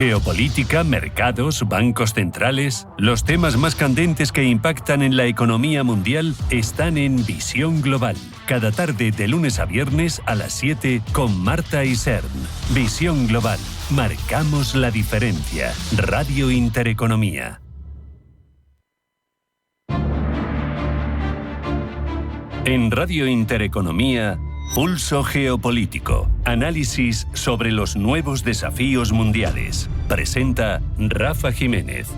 Geopolítica, mercados, bancos centrales. Los temas más candentes que impactan en la economía mundial están en Visión Global. Cada tarde de lunes a viernes a las 7 con Marta Isern. Visión Global. Marcamos la diferencia. Radio Intereconomía. En Radio Intereconomía, Pulso Geopolítico. Análisis sobre los nuevos desafíos mundiales. Presenta Rafa Jiménez.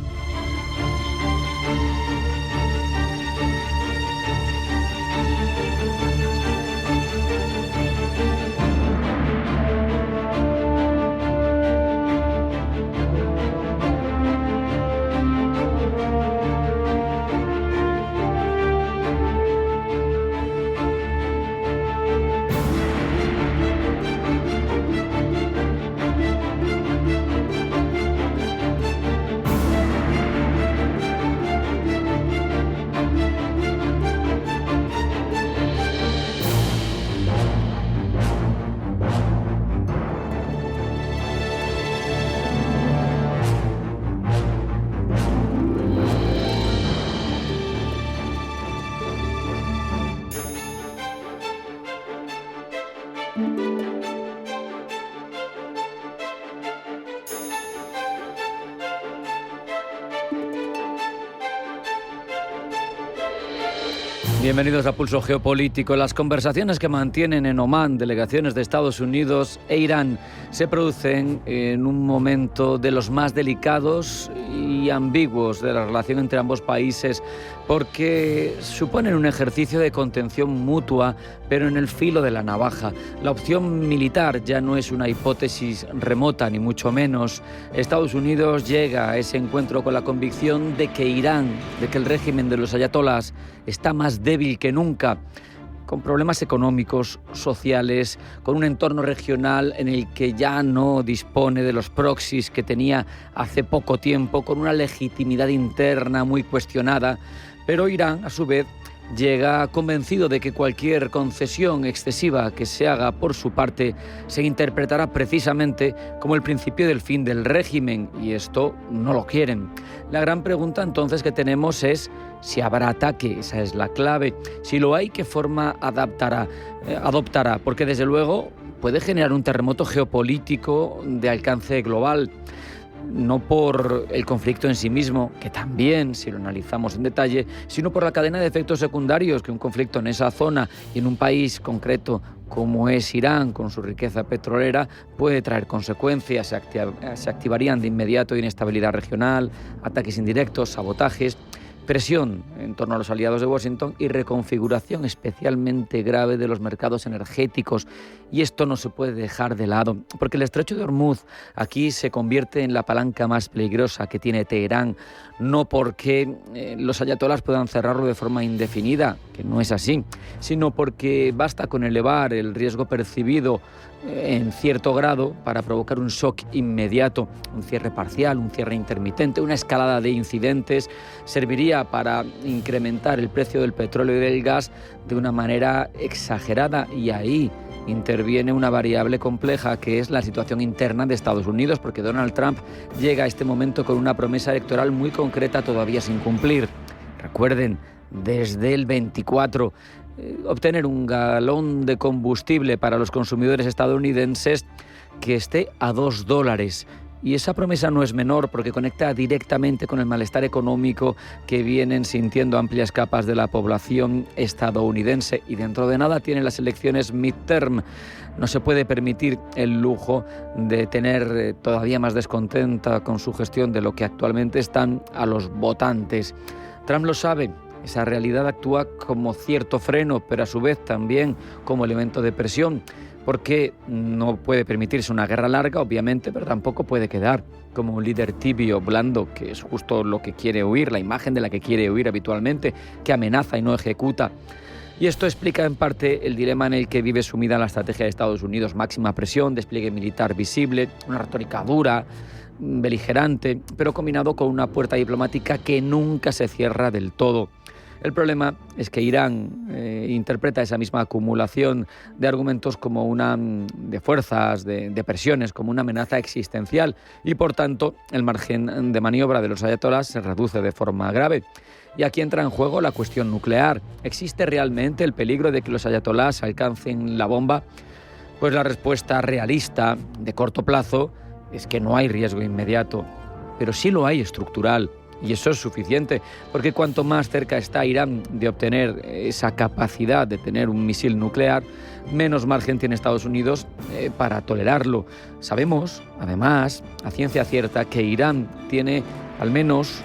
Bienvenidos a Pulso Geopolítico. Las conversaciones que mantienen en Omán delegaciones de Estados Unidos e Irán se producen en un momento de los más delicados y ambiguos de la relación entre ambos países, porque suponen un ejercicio de contención mutua, pero en el filo de la navaja. La opción militar ya no es una hipótesis remota, ni mucho menos. Estados Unidos llega a ese encuentro con la convicción de que Irán, de que el régimen de los ayatolás está más débil que nunca, con problemas económicos, sociales, con un entorno regional en el que ya no dispone de los proxies que tenía hace poco tiempo, con una legitimidad interna muy cuestionada. Pero Irán, a su vez, llega convencido de que cualquier concesión excesiva que se haga por su parte se interpretará precisamente como el principio del fin del régimen, y esto no lo quieren. La gran pregunta entonces que tenemos es si habrá ataque, esa es la clave. Si lo hay, ¿qué forma adoptará? Porque desde luego puede generar un terremoto geopolítico de alcance global. No por el conflicto en sí mismo, que también, si lo analizamos en detalle, sino por la cadena de efectos secundarios que un conflicto en esa zona y en un país concreto como es Irán, con su riqueza petrolera, puede traer consecuencias. Se activarían de inmediato inestabilidad regional, ataques indirectos, sabotajes, presión en torno a los aliados de Washington y reconfiguración especialmente grave de los mercados energéticos. Y esto no se puede dejar de lado, porque el estrecho de Hormuz aquí se convierte en la palanca más peligrosa que tiene Teherán, no porque los ayatolás puedan cerrarlo de forma indefinida, que no es así, sino porque basta con elevar el riesgo percibido en cierto grado para provocar un shock inmediato, un cierre parcial, un cierre intermitente, una escalada de incidentes. Serviría para incrementar el precio del petróleo y del gas de una manera exagerada, y ahí interviene una variable compleja que es la situación interna de Estados Unidos, porque Donald Trump llega a este momento con una promesa electoral muy concreta todavía sin cumplir. Recuerden, desde el 24, obtener un galón de combustible para los consumidores estadounidenses que esté a $2. Y esa promesa no es menor, porque conecta directamente con el malestar económico que vienen sintiendo amplias capas de la población estadounidense. Y dentro de nada tienen las elecciones midterm. No se puede permitir el lujo de tener todavía más descontenta con su gestión de lo que actualmente están a los votantes. Trump lo sabe. Esa realidad actúa como cierto freno, pero a su vez también como elemento de presión, porque no puede permitirse una guerra larga, obviamente, pero tampoco puede quedar como un líder tibio, blando, que es justo lo que quiere huir, la imagen de la que quiere huir habitualmente, que amenaza y no ejecuta. Y esto explica en parte el dilema en el que vive sumida la estrategia de Estados Unidos: máxima presión, despliegue militar visible, una retórica dura, beligerante, pero combinado con una puerta diplomática que nunca se cierra del todo. El problema es que Irán interpreta esa misma acumulación de argumentos como de fuerzas, de presiones, como una amenaza existencial y, por tanto, el margen de maniobra de los ayatolás se reduce de forma grave. Y aquí entra en juego la cuestión nuclear. ¿Existe realmente el peligro de que los ayatolás alcancen la bomba? Pues la respuesta realista, de corto plazo, es que no hay riesgo inmediato, pero sí lo hay estructural. Y eso es suficiente, porque cuanto más cerca está Irán de obtener esa capacidad de tener un misil nuclear, menos margen tiene Estados Unidos para tolerarlo. Sabemos, además, a ciencia cierta, que Irán tiene al menos,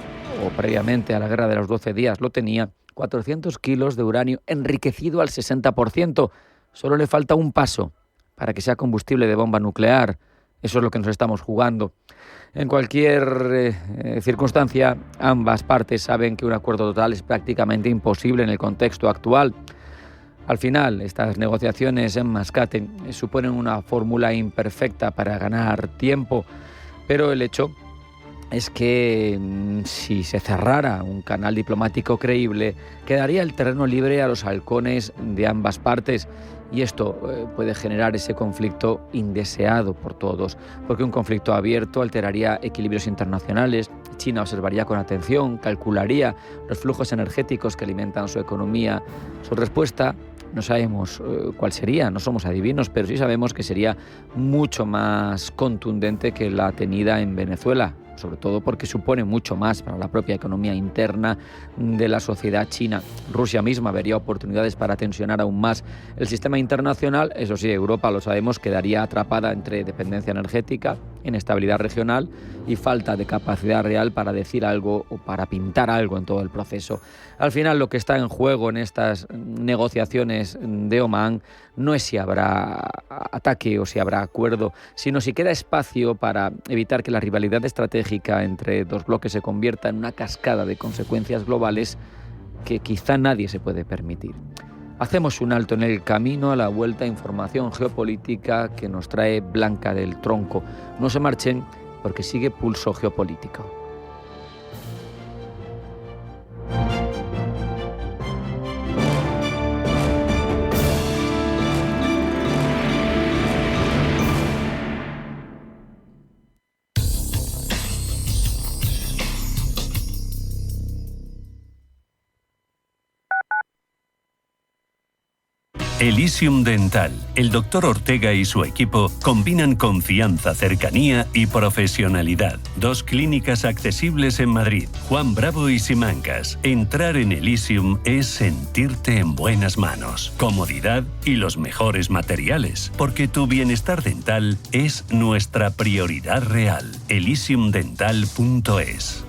o previamente a la guerra de los 12 días lo tenía, 400 kilos de uranio enriquecido al 60%. Solo le falta un paso para que sea combustible de bomba nuclear. Eso es lo que nos estamos jugando. En cualquier circunstancia, ambas partes saben que un acuerdo total es prácticamente imposible en el contexto actual. Al final, estas negociaciones en Mascate suponen una fórmula imperfecta para ganar tiempo, pero el hecho es que si se cerrara un canal diplomático creíble, quedaría el terreno libre a los halcones de ambas partes. Y esto puede generar ese conflicto indeseado por todos, porque un conflicto abierto alteraría equilibrios internacionales. China observaría con atención, calcularía los flujos energéticos que alimentan su economía. Su respuesta no sabemos cuál sería, no somos adivinos, pero sí sabemos que sería mucho más contundente que la tenida en Venezuela, sobre todo porque supone mucho más para la propia economía interna de la sociedad china. Rusia misma vería oportunidades para tensionar aún más el sistema internacional. Eso sí, Europa, lo sabemos, quedaría atrapada entre dependencia energética, inestabilidad regional y falta de capacidad real para decir algo o para pintar algo en todo el proceso. Al final, lo que está en juego en estas negociaciones de Omán no es si habrá ataque o si habrá acuerdo, sino si queda espacio para evitar que la rivalidad estratégica entre dos bloques se convierta en una cascada de consecuencias globales que quizá nadie se puede permitir. Hacemos un alto en el camino. A la vuelta, información geopolítica que nos trae Blanca del Tronco. No se marchen porque sigue Pulso Geopolítico. Elysium Dental. El Dr. Ortega y su equipo combinan confianza, cercanía y profesionalidad. 2 clínicas accesibles en Madrid, Juan Bravo y Simancas. Entrar en Elysium es sentirte en buenas manos, comodidad y los mejores materiales, porque tu bienestar dental es nuestra prioridad real. elysiumdental.es.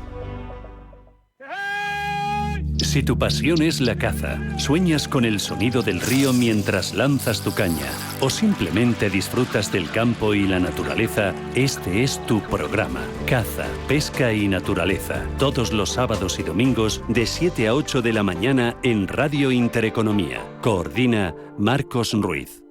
Si tu pasión es la caza, sueñas con el sonido del río mientras lanzas tu caña, o simplemente disfrutas del campo y la naturaleza, este es tu programa. Caza, pesca y naturaleza, todos los sábados y domingos de 7 a 8 de la mañana en Radio Intereconomía. Coordina Marcos Ruiz.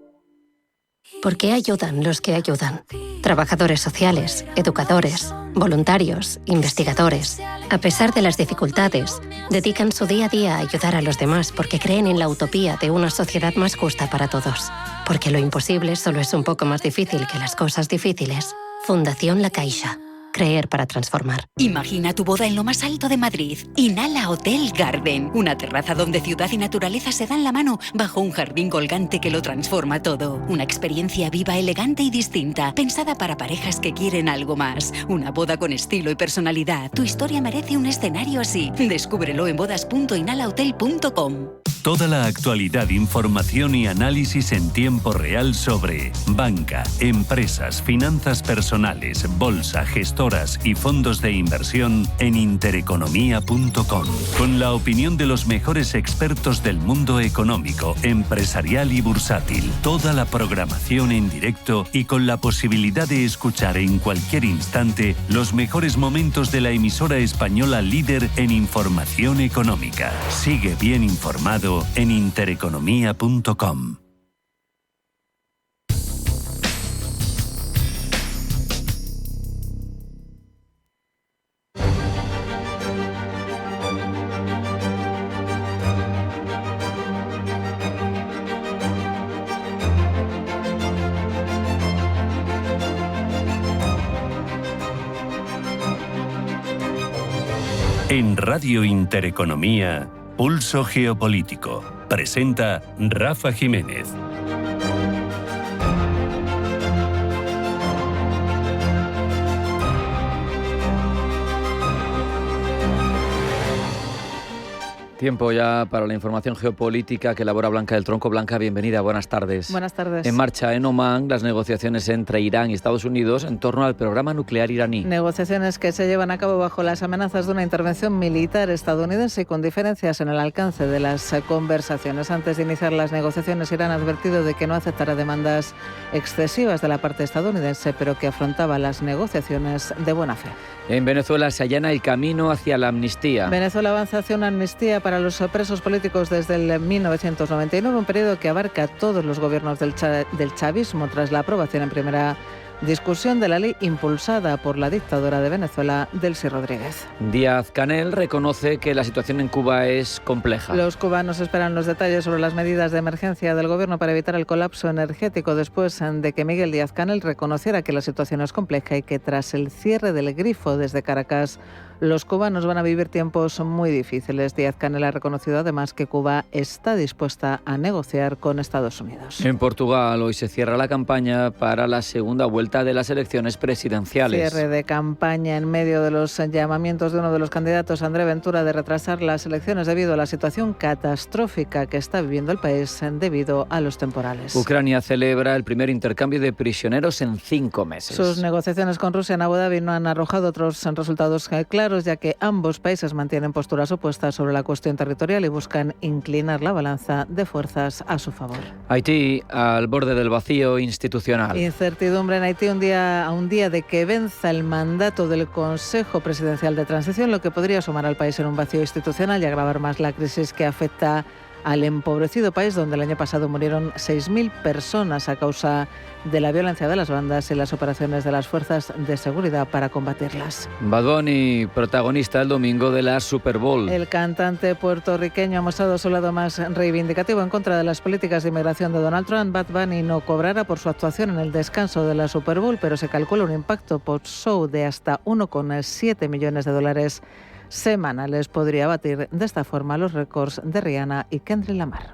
¿Por qué ayudan los que ayudan? Trabajadores sociales, educadores, voluntarios, investigadores. A pesar de las dificultades, dedican su día a día a ayudar a los demás porque creen en la utopía de una sociedad más justa para todos. Porque lo imposible solo es un poco más difícil que las cosas difíciles. Fundación La Caixa. Creer para transformar. Imagina tu boda en lo más alto de Madrid. Inhala Hotel Garden. Una terraza donde ciudad y naturaleza se dan la mano bajo un jardín colgante que lo transforma todo. Una experiencia viva, elegante y distinta. Pensada para parejas que quieren algo más. Una boda con estilo y personalidad. Tu historia merece un escenario así. Descúbrelo en bodas.inhalahotel.com. Toda la actualidad, información y análisis en tiempo real sobre banca, empresas, finanzas personales, bolsa, gestoras y fondos de inversión en intereconomía.com. Con la opinión de los mejores expertos del mundo económico, empresarial y bursátil. Toda la programación en directo y con la posibilidad de escuchar en cualquier instante los mejores momentos de la emisora española líder en información económica. Sigue bien informado en intereconomía.com. En Radio Intereconomía, Pulso Geopolítico. Presenta Rafa Jiménez. Tiempo ya para la información geopolítica que elabora Blanca del Tronco. Blanca, bienvenida, buenas tardes. Buenas tardes. En marcha en Omán las negociaciones entre Irán y Estados Unidos en torno al programa nuclear iraní. Negociaciones que se llevan a cabo bajo las amenazas de una intervención militar estadounidense y con diferencias en el alcance de las conversaciones. Antes de iniciar las negociaciones, Irán ha advertido de que no aceptará demandas excesivas de la parte estadounidense, pero que afrontaba las negociaciones de buena fe. En Venezuela se allana el camino hacia la amnistía. Venezuela avanza hacia una amnistía para los presos políticos desde el 1999, un periodo que abarca todos los gobiernos del chavismo tras la aprobación en primera discusión de la ley impulsada por la dictadura de Venezuela, Delcy Rodríguez. Díaz-Canel reconoce que la situación en Cuba es compleja. Los cubanos esperan los detalles sobre las medidas de emergencia del gobierno para evitar el colapso energético después de que Miguel Díaz-Canel reconociera que la situación es compleja y que tras el cierre del grifo desde Caracas, los cubanos van a vivir tiempos muy difíciles. Díaz-Canel ha reconocido además que Cuba está dispuesta a negociar con Estados Unidos. En Portugal hoy se cierra la campaña para la segunda vuelta de las elecciones presidenciales. Cierre de campaña en medio de los llamamientos de uno de los candidatos, André Ventura, de retrasar las elecciones debido a la situación catastrófica que está viviendo el país debido a los temporales. Ucrania celebra el primer intercambio de prisioneros en 5 meses. Sus negociaciones con Rusia en Abu Dhabi no han arrojado otros resultados claros, ya que ambos países mantienen posturas opuestas sobre la cuestión territorial y buscan inclinar la balanza de fuerzas a su favor. Haití al borde del vacío institucional. Incertidumbre en Haití a un día de que venza el mandato del Consejo Presidencial de Transición, lo que podría sumar al país en un vacío institucional y agravar más la crisis que afecta al empobrecido país, donde el año pasado murieron 6.000 personas a causa de la violencia de las bandas y las operaciones de las fuerzas de seguridad para combatirlas. Bad Bunny, protagonista el domingo de la Super Bowl. El cantante puertorriqueño ha mostrado su lado más reivindicativo en contra de las políticas de inmigración de Donald Trump. Bad Bunny no cobrará por su actuación en el descanso de la Super Bowl, pero se calcula un impacto post-show de hasta $1,7 millones semanales. Podría batir de esta forma los récords de Rihanna y Kendrick Lamar.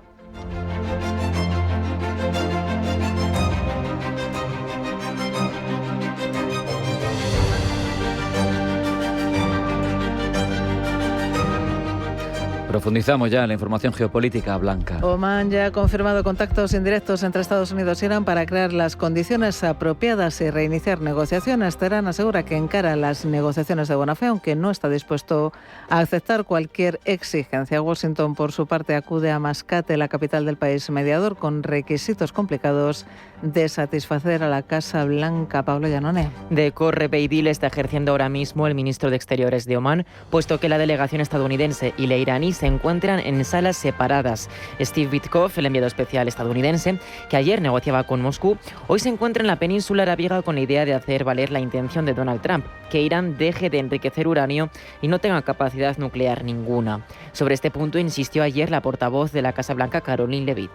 Profundizamos ya en la información geopolítica, Blanca. Omán ya ha confirmado contactos indirectos entre Estados Unidos e Irán para crear las condiciones apropiadas y reiniciar negociaciones. Teherán asegura que encara las negociaciones de buena fe, aunque no está dispuesto a aceptar cualquier exigencia. Washington, por su parte, acude a Mascate, la capital del país mediador, con requisitos complicados de satisfacer a la Casa Blanca. Pablo Llanoné. De Corre-Beidil está ejerciendo ahora mismo el ministro de Exteriores de Omán, puesto que la delegación estadounidense y la iraní se encuentran en salas separadas. Steve Witkoff, el enviado especial estadounidense, que ayer negociaba con Moscú, hoy se encuentra en la península arábiga con la idea de hacer valer la intención de Donald Trump, que Irán deje de enriquecer uranio y no tenga capacidad nuclear ninguna. Sobre este punto insistió ayer la portavoz de la Casa Blanca, Caroline Leavitt.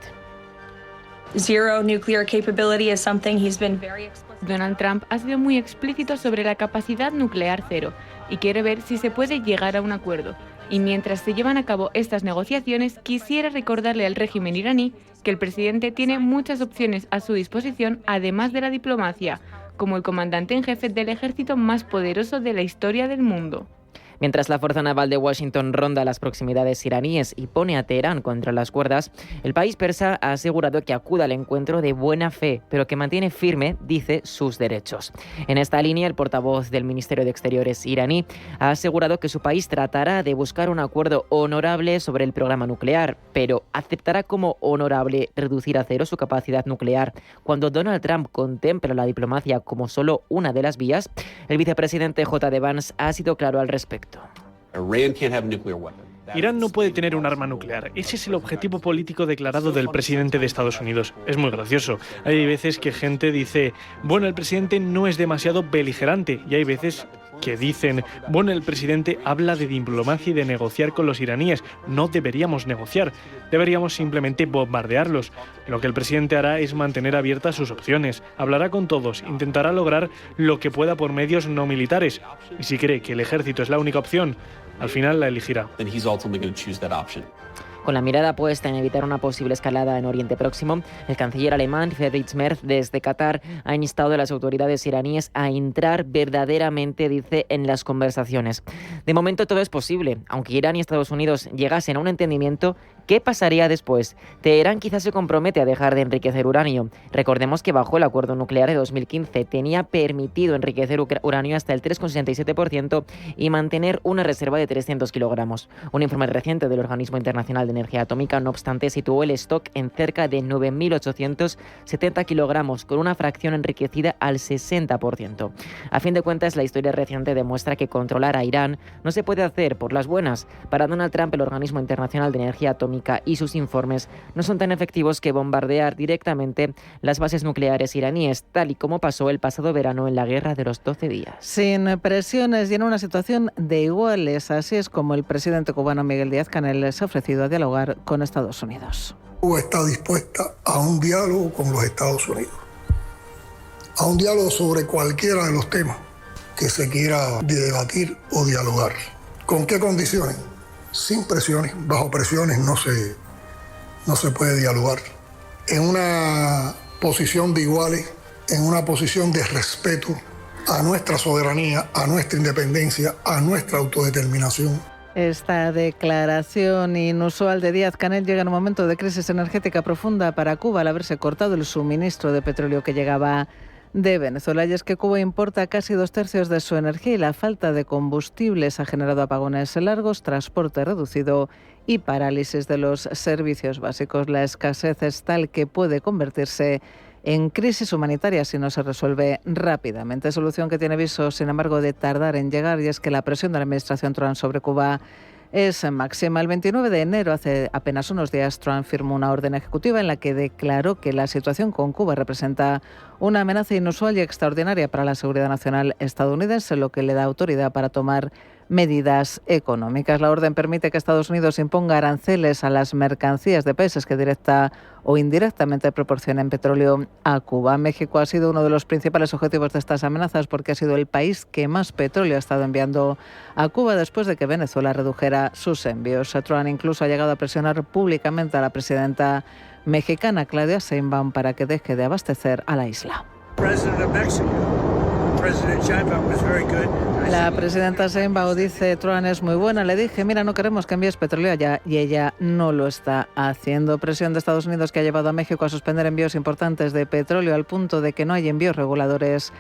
Donald Trump ha sido muy explícito sobre la capacidad nuclear cero y quiere ver si se puede llegar a un acuerdo. Y mientras se llevan a cabo estas negociaciones, quisiera recordarle al régimen iraní que el presidente tiene muchas opciones a su disposición, además de la diplomacia, como el comandante en jefe del ejército más poderoso de la historia del mundo. Mientras la Fuerza Naval de Washington ronda las proximidades iraníes y pone a Teherán contra las cuerdas, el país persa ha asegurado que acude al encuentro de buena fe, pero que mantiene firme, dice, sus derechos. En esta línea, el portavoz del Ministerio de Exteriores iraní ha asegurado que su país tratará de buscar un acuerdo honorable sobre el programa nuclear, pero aceptará como honorable reducir a cero su capacidad nuclear. Cuando Donald Trump contempla la diplomacia como solo una de las vías, el vicepresidente J.D. Vance ha sido claro al respecto. Irán no puede tener un arma nuclear. Ese es el objetivo político declarado del presidente de Estados Unidos. Es muy gracioso. Hay veces que gente dice, bueno, el presidente no es demasiado beligerante. Y hay veces que dicen, bueno, el presidente habla de diplomacia y de negociar con los iraníes. No deberíamos negociar. Deberíamos simplemente bombardearlos. Lo que el presidente hará es mantener abiertas sus opciones. Hablará con todos. Intentará lograr lo que pueda por medios no militares. Y si cree que el ejército es la única opción, al final la elegirá. Con la mirada puesta en evitar una posible escalada en Oriente Próximo, el canciller alemán Friedrich Merz desde Qatar ha instado a las autoridades iraníes a entrar verdaderamente, dice, en las conversaciones. De momento todo es posible. Aunque Irán y Estados Unidos llegasen a un entendimiento, ¿qué pasaría después? Teherán quizás se compromete a dejar de enriquecer uranio. Recordemos que bajo el acuerdo nuclear de 2015 tenía permitido enriquecer uranio hasta el 3,67% y mantener una reserva de 300 kilogramos. Un informe reciente del Organismo Internacional de Energía Atómica, no obstante, situó el stock en cerca de 9.870 kilogramos, con una fracción enriquecida al 60%. A fin de cuentas, la historia reciente demuestra que controlar a Irán no se puede hacer por las buenas. Para Donald Trump, el Organismo Internacional de Energía Atómica y sus informes no son tan efectivos que bombardear directamente las bases nucleares iraníes, tal y como pasó el pasado verano en la Guerra de los 12 días. Sin presiones y en una situación de iguales, así es como el presidente cubano Miguel Díaz-Canel se ha ofrecido a dialogar con Estados Unidos. Cuba está dispuesta a un diálogo con los Estados Unidos, a un diálogo sobre cualquiera de los temas que se quiera debatir o dialogar. ¿Con qué condiciones? Sin presiones, bajo presiones no se puede dialogar. En una posición de iguales, en una posición de respeto a nuestra soberanía, a nuestra independencia, a nuestra autodeterminación. Esta declaración inusual de Díaz-Canel llega en un momento de crisis energética profunda para Cuba al haberse cortado el suministro de petróleo que llegaba de Venezuela. Y es que Cuba importa casi 2/3 de su energía y la falta de combustibles ha generado apagones largos, transporte reducido y parálisis de los servicios básicos. La escasez es tal que puede convertirse en crisis humanitaria si no se resuelve rápidamente. Solución que tiene visos, sin embargo, de tardar en llegar, y es que la presión de la administración Trump sobre Cuba es máxima. El 29 de enero, hace apenas unos días, Trump firmó una orden ejecutiva en la que declaró que la situación con Cuba representa una amenaza inusual y extraordinaria para la seguridad nacional estadounidense, lo que le da autoridad para tomar medidas económicas. La orden permite que Estados Unidos imponga aranceles a las mercancías de países que directa o indirectamente proporcionen petróleo a Cuba. México ha sido uno de los principales objetivos de estas amenazas porque ha sido el país que más petróleo ha estado enviando a Cuba después de que Venezuela redujera sus envíos. Trump incluso ha llegado a presionar públicamente a la presidenta mexicana Claudia Sheinbaum para que deje de abastecer a la isla. La presidenta Sheinbaum dice: Trump es muy buena. Le dije, mira, no queremos que envíes petróleo allá, y ella no lo está haciendo. Presión de Estados Unidos que ha llevado a México a suspender envíos importantes de petróleo al punto de que no hay envíos regulados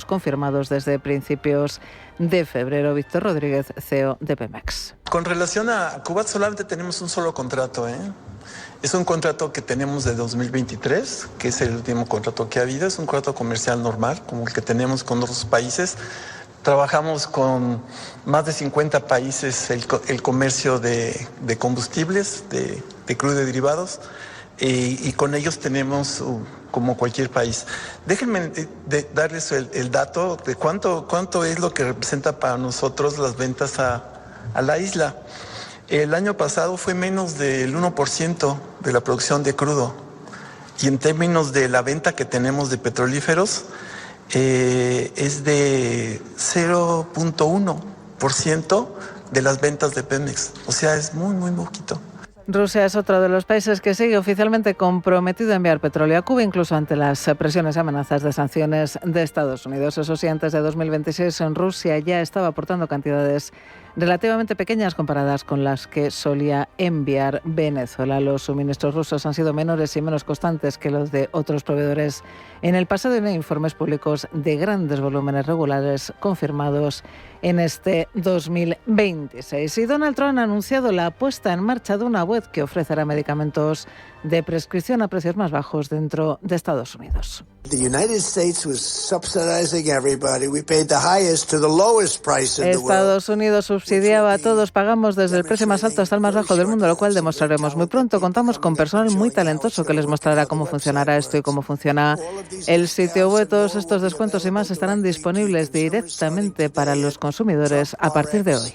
confirmados desde principios de febrero. Víctor Rodríguez, CEO de Pemex. Con relación a Cuba, solamente tenemos un solo contrato, Es un contrato que tenemos de 2023, que es el último contrato que ha habido. Es un contrato comercial normal, como el que tenemos con otros países. Trabajamos con más de 50 países el comercio de combustibles, de crudo y derivados, y con ellos tenemos como cualquier país. Déjenme darles el dato de cuánto es lo que representa para nosotros las ventas a la isla. El año pasado fue menos del 1% de la producción de crudo, y en términos de la venta que tenemos de petrolíferos es de 0.1% de las ventas de Pemex. O sea, es muy, muy poquito. Rusia es otro de los países que sigue oficialmente comprometido a enviar petróleo a Cuba, incluso ante las presiones y amenazas de sanciones de Estados Unidos. Eso sí, antes de 2026 en Rusia ya estaba aportando cantidades relativamente pequeñas comparadas con las que solía enviar Venezuela. Los suministros rusos han sido menores y menos constantes que los de otros proveedores en el pasado, y no hay informes públicos de grandes volúmenes regulares confirmados en este 2026. Y Donald Trump ha anunciado la puesta en marcha de una web que ofrecerá medicamentos de prescripción a precios más bajos dentro de Estados Unidos. Estados Unidos subsidiaba a todos, pagamos desde el precio más alto hasta el más bajo del mundo, lo cual demostraremos muy pronto. Contamos con personal muy talentoso que les mostrará cómo funcionará esto y cómo funciona el sitio web. Todos estos descuentos y más estarán disponibles directamente para los consumidores a partir de hoy.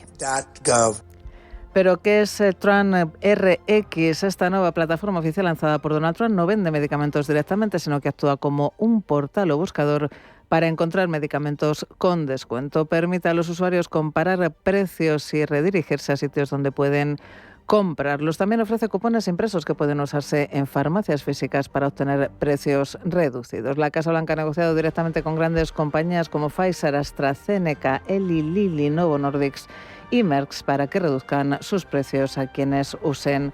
Pero ¿qué es Trump RX? Esta nueva plataforma oficial lanzada por Donald Trump no vende medicamentos directamente, sino que actúa como un portal o buscador para encontrar medicamentos con descuento. Permite a los usuarios comparar precios y redirigirse a sitios donde pueden comprarlos. También ofrece cupones impresos que pueden usarse en farmacias físicas para obtener precios reducidos. La Casa Blanca ha negociado directamente con grandes compañías como Pfizer, AstraZeneca, Eli Lilly, Novo Nordisk y Merck para que reduzcan sus precios a quienes usen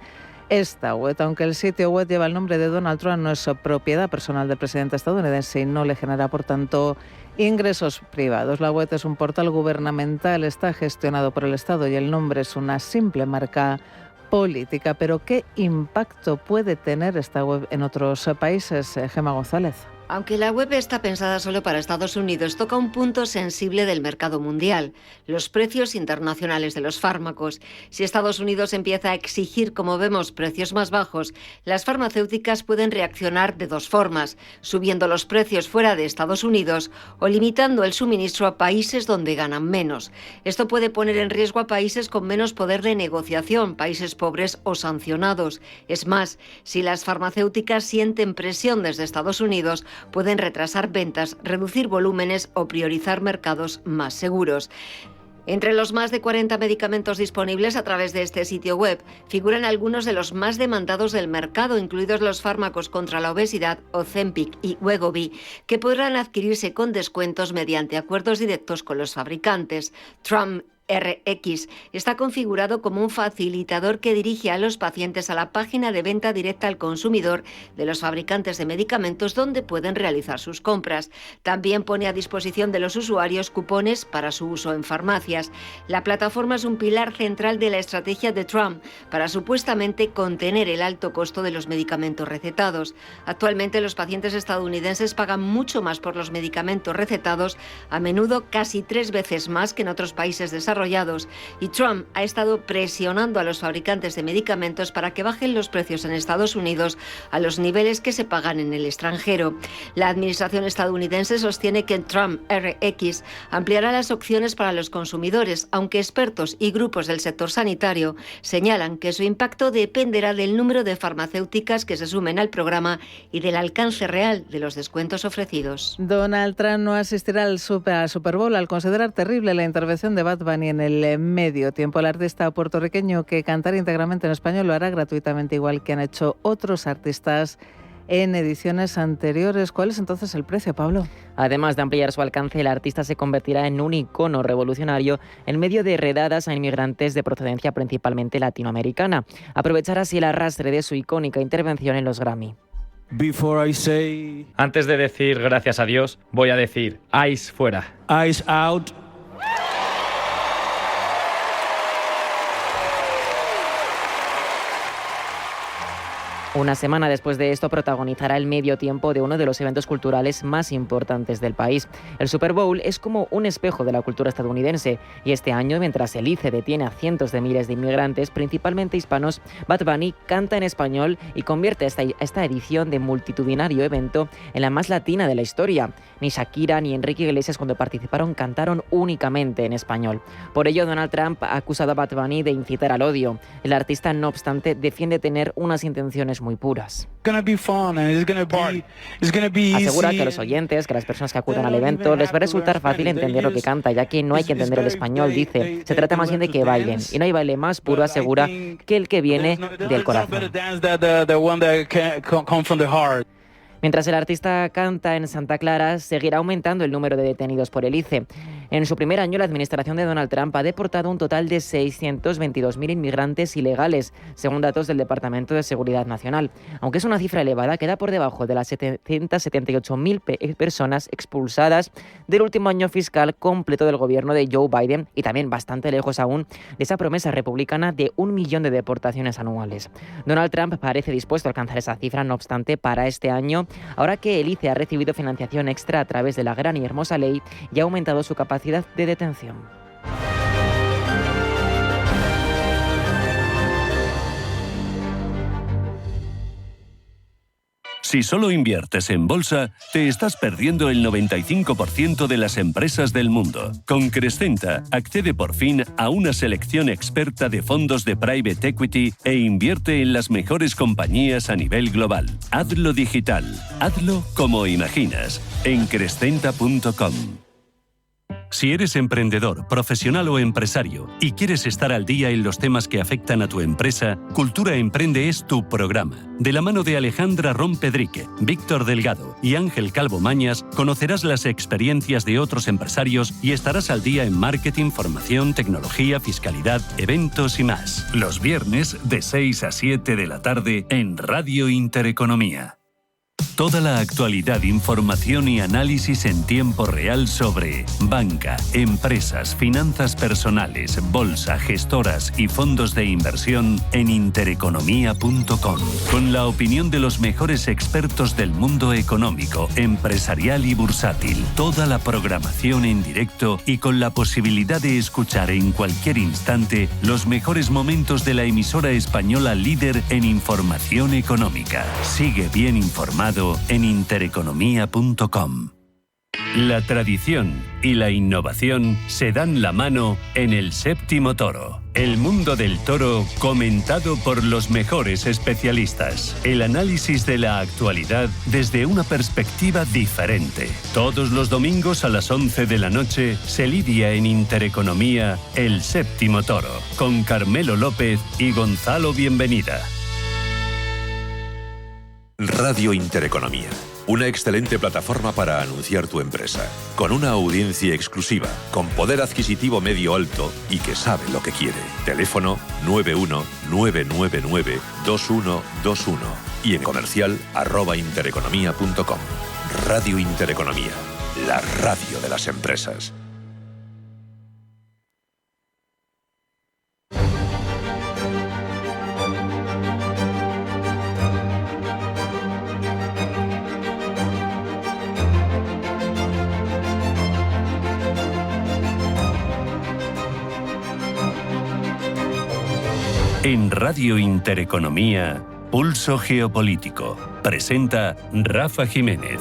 esta web. Aunque el sitio web lleva el nombre de Donald Trump, no es propiedad personal del presidente estadounidense y no le genera, por tanto, ingresos privados. La web es un portal gubernamental, está gestionado por el Estado y el nombre es una simple marca política. Pero ¿qué impacto puede tener esta web en otros países? Gemma González. Aunque la web está pensada solo para Estados Unidos, toca un punto sensible del mercado mundial, los precios internacionales de los fármacos. Si Estados Unidos empieza a exigir, como vemos, precios más bajos, las farmacéuticas pueden reaccionar de dos formas, subiendo los precios fuera de Estados Unidos o limitando el suministro a países donde ganan menos. Esto puede poner en riesgo a países con menos poder de negociación, países pobres o sancionados. Es más, si las farmacéuticas sienten presión desde Estados Unidos, pueden retrasar ventas, reducir volúmenes o priorizar mercados más seguros. Entre los más de 40 medicamentos disponibles a través de este sitio web figuran algunos de los más demandados del mercado, incluidos los fármacos contra la obesidad, Ozempic y Wegovy, que podrán adquirirse con descuentos mediante acuerdos directos con los fabricantes. Trump RX está configurado como un facilitador que dirige a los pacientes a la página de venta directa al consumidor de los fabricantes de medicamentos donde pueden realizar sus compras. También pone a disposición de los usuarios cupones para su uso en farmacias. La plataforma es un pilar central de la estrategia de Trump para supuestamente contener el alto costo de los medicamentos recetados. Actualmente los pacientes estadounidenses pagan mucho más por los medicamentos recetados, a menudo casi 3 veces más que en otros países desarrollados, y Trump ha estado presionando a los fabricantes de medicamentos para que bajen los precios en Estados Unidos a los niveles que se pagan en el extranjero. La administración estadounidense sostiene que Trump RX ampliará las opciones para los consumidores, aunque expertos y grupos del sector sanitario señalan que su impacto dependerá del número de farmacéuticas que se sumen al programa y del alcance real de los descuentos ofrecidos. Donald Trump no asistirá al Super Bowl al considerar terrible la intervención de Bad Bunny en el medio tiempo. El artista puertorriqueño, que cantará íntegramente en español, lo hará gratuitamente, igual que han hecho otros artistas en ediciones anteriores. ¿Cuál es entonces el precio, Pablo? Además de ampliar su alcance, el artista se convertirá en un icono revolucionario en medio de redadas a inmigrantes de procedencia principalmente latinoamericana. Aprovechará así el arrastre de su icónica intervención en los Grammy. Antes de decir gracias a Dios, voy a decir ICE fuera. ICE out. Una semana después de esto protagonizará el medio tiempo de uno de los eventos culturales más importantes del país. El Super Bowl es como un espejo de la cultura estadounidense y este año, mientras el ICE detiene a cientos de miles de inmigrantes, principalmente hispanos, Bad Bunny canta en español y convierte esta edición de multitudinario evento en la más latina de la historia. Ni Shakira ni Enrique Iglesias, cuando participaron, cantaron únicamente en español. Por ello, Donald Trump ha acusado a Bad Bunny de incitar al odio. El artista, no obstante, defiende tener unas intenciones muy puras. Asegura que a los oyentes, que a las personas que acudan al evento, les va a resultar fácil entender lo que canta, ya que no hay que entender el español, dice. Se trata más bien de que bailen. Y no hay baile más puro, asegura, que el que viene del corazón. Mientras el artista canta en Santa Clara, seguirá aumentando el número de detenidos por el ICE. En su primer año, la administración de Donald Trump ha deportado un total de 622.000 inmigrantes ilegales, según datos del Departamento de Seguridad Nacional. Aunque es una cifra elevada, queda por debajo de las 778.000 personas expulsadas del último año fiscal completo del gobierno de Joe Biden y también bastante lejos aún de esa promesa republicana de 1 millón de deportaciones anuales. Donald Trump parece dispuesto a alcanzar esa cifra, no obstante, para este año, ahora que el ICE ha recibido financiación extra a través de la gran y hermosa ley y ha aumentado su capacidad de detención. Si solo inviertes en bolsa, te estás perdiendo el 95% de las empresas del mundo. Con Crescenta, accede por fin a una selección experta de fondos de private equity e invierte en las mejores compañías a nivel global. Hazlo digital. Hazlo como imaginas. En Crescenta.com. Si eres emprendedor, profesional o empresario y quieres estar al día en los temas que afectan a tu empresa, Cultura Emprende es tu programa. De la mano de Alejandra Rompedrique, Víctor Delgado y Ángel Calvo Mañas, conocerás las experiencias de otros empresarios y estarás al día en marketing, formación, tecnología, fiscalidad, eventos y más. Los viernes de 6 a 7 de la tarde en Radio Intereconomía. Toda la actualidad, información y análisis en tiempo real sobre banca, empresas, finanzas personales, bolsa, gestoras y fondos de inversión en intereconomía.com. Con la opinión de los mejores expertos del mundo económico, empresarial y bursátil. Toda la programación en directo y con la posibilidad de escuchar en cualquier instante los mejores momentos de la emisora española líder en información económica. Sigue bien informado en intereconomía.com. La tradición y la innovación se dan la mano en el Séptimo Toro. El mundo del toro comentado por los mejores especialistas. El análisis de la actualidad desde una perspectiva diferente. Todos los domingos a las 11 de la noche se lidia en Intereconomía El Séptimo Toro con Carmelo López y Gonzalo Bienvenida. Radio Intereconomía, una excelente plataforma para anunciar tu empresa, con una audiencia exclusiva, con poder adquisitivo medio alto y que sabe lo que quiere. Teléfono 919992121 y en comercial @intereconomía.com. Radio Intereconomía, la radio de las empresas. En Radio Intereconomía, Pulso Geopolítico. Presenta Rafa Jiménez.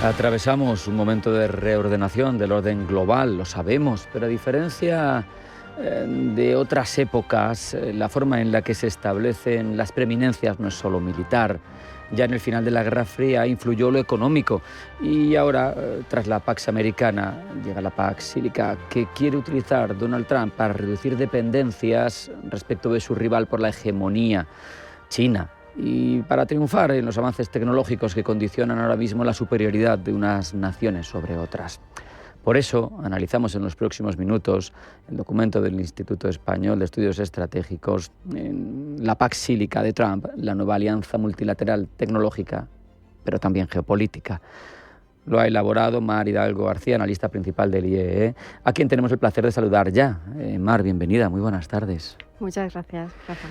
Atravesamos un momento de reordenación del orden global, lo sabemos, pero a diferencia de otras épocas, la forma en la que se establecen las preeminencias no es solo militar. Ya en el final de la Guerra Fría influyó lo económico y ahora, tras la Pax Americana, llega la Pax Sílica que quiere utilizar Donald Trump para reducir dependencias respecto de su rival por la hegemonía, China, y para triunfar en los avances tecnológicos que condicionan ahora mismo la superioridad de unas naciones sobre otras. Por eso, analizamos en los próximos minutos el documento del Instituto Español de Estudios Estratégicos, la Pax Sílica de Trump, la nueva alianza multilateral tecnológica, pero también geopolítica. Lo ha elaborado Mar Hidalgo García, analista principal del IEE, a quien tenemos el placer de saludar ya. Mar, bienvenida, muy buenas tardes. Muchas gracias, Rafa.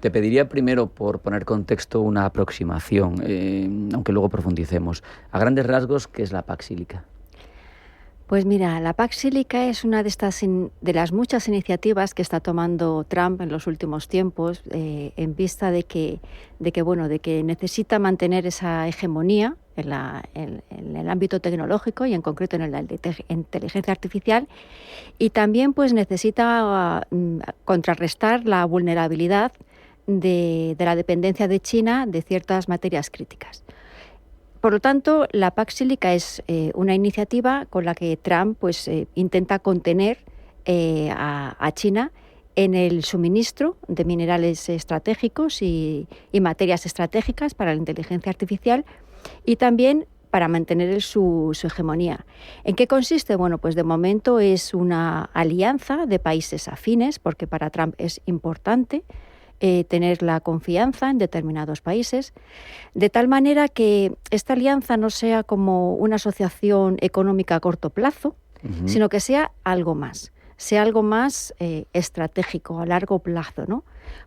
Te pediría primero, por poner contexto, una aproximación, aunque luego profundicemos. A grandes rasgos, ¿qué es la Pax Sílica? Pues mira, la Pax Sílica es una de las muchas iniciativas que está tomando Trump en los últimos tiempos, en vista de que necesita mantener esa hegemonía en el ámbito tecnológico y en concreto en la inteligencia artificial, y también pues necesita contrarrestar la vulnerabilidad de la dependencia de China de ciertas materias críticas. Por lo tanto, la Pax Sílica es una iniciativa con la que Trump pues, intenta contener a China en el suministro de minerales estratégicos y materias estratégicas para la inteligencia artificial y también para mantener su hegemonía. ¿En qué consiste? Bueno, pues de momento es una alianza de países afines, porque para Trump es importante tener la confianza en determinados países, de tal manera que esta alianza no sea como una asociación económica a corto plazo, sino que sea algo más estratégico, a largo plazo, ¿no?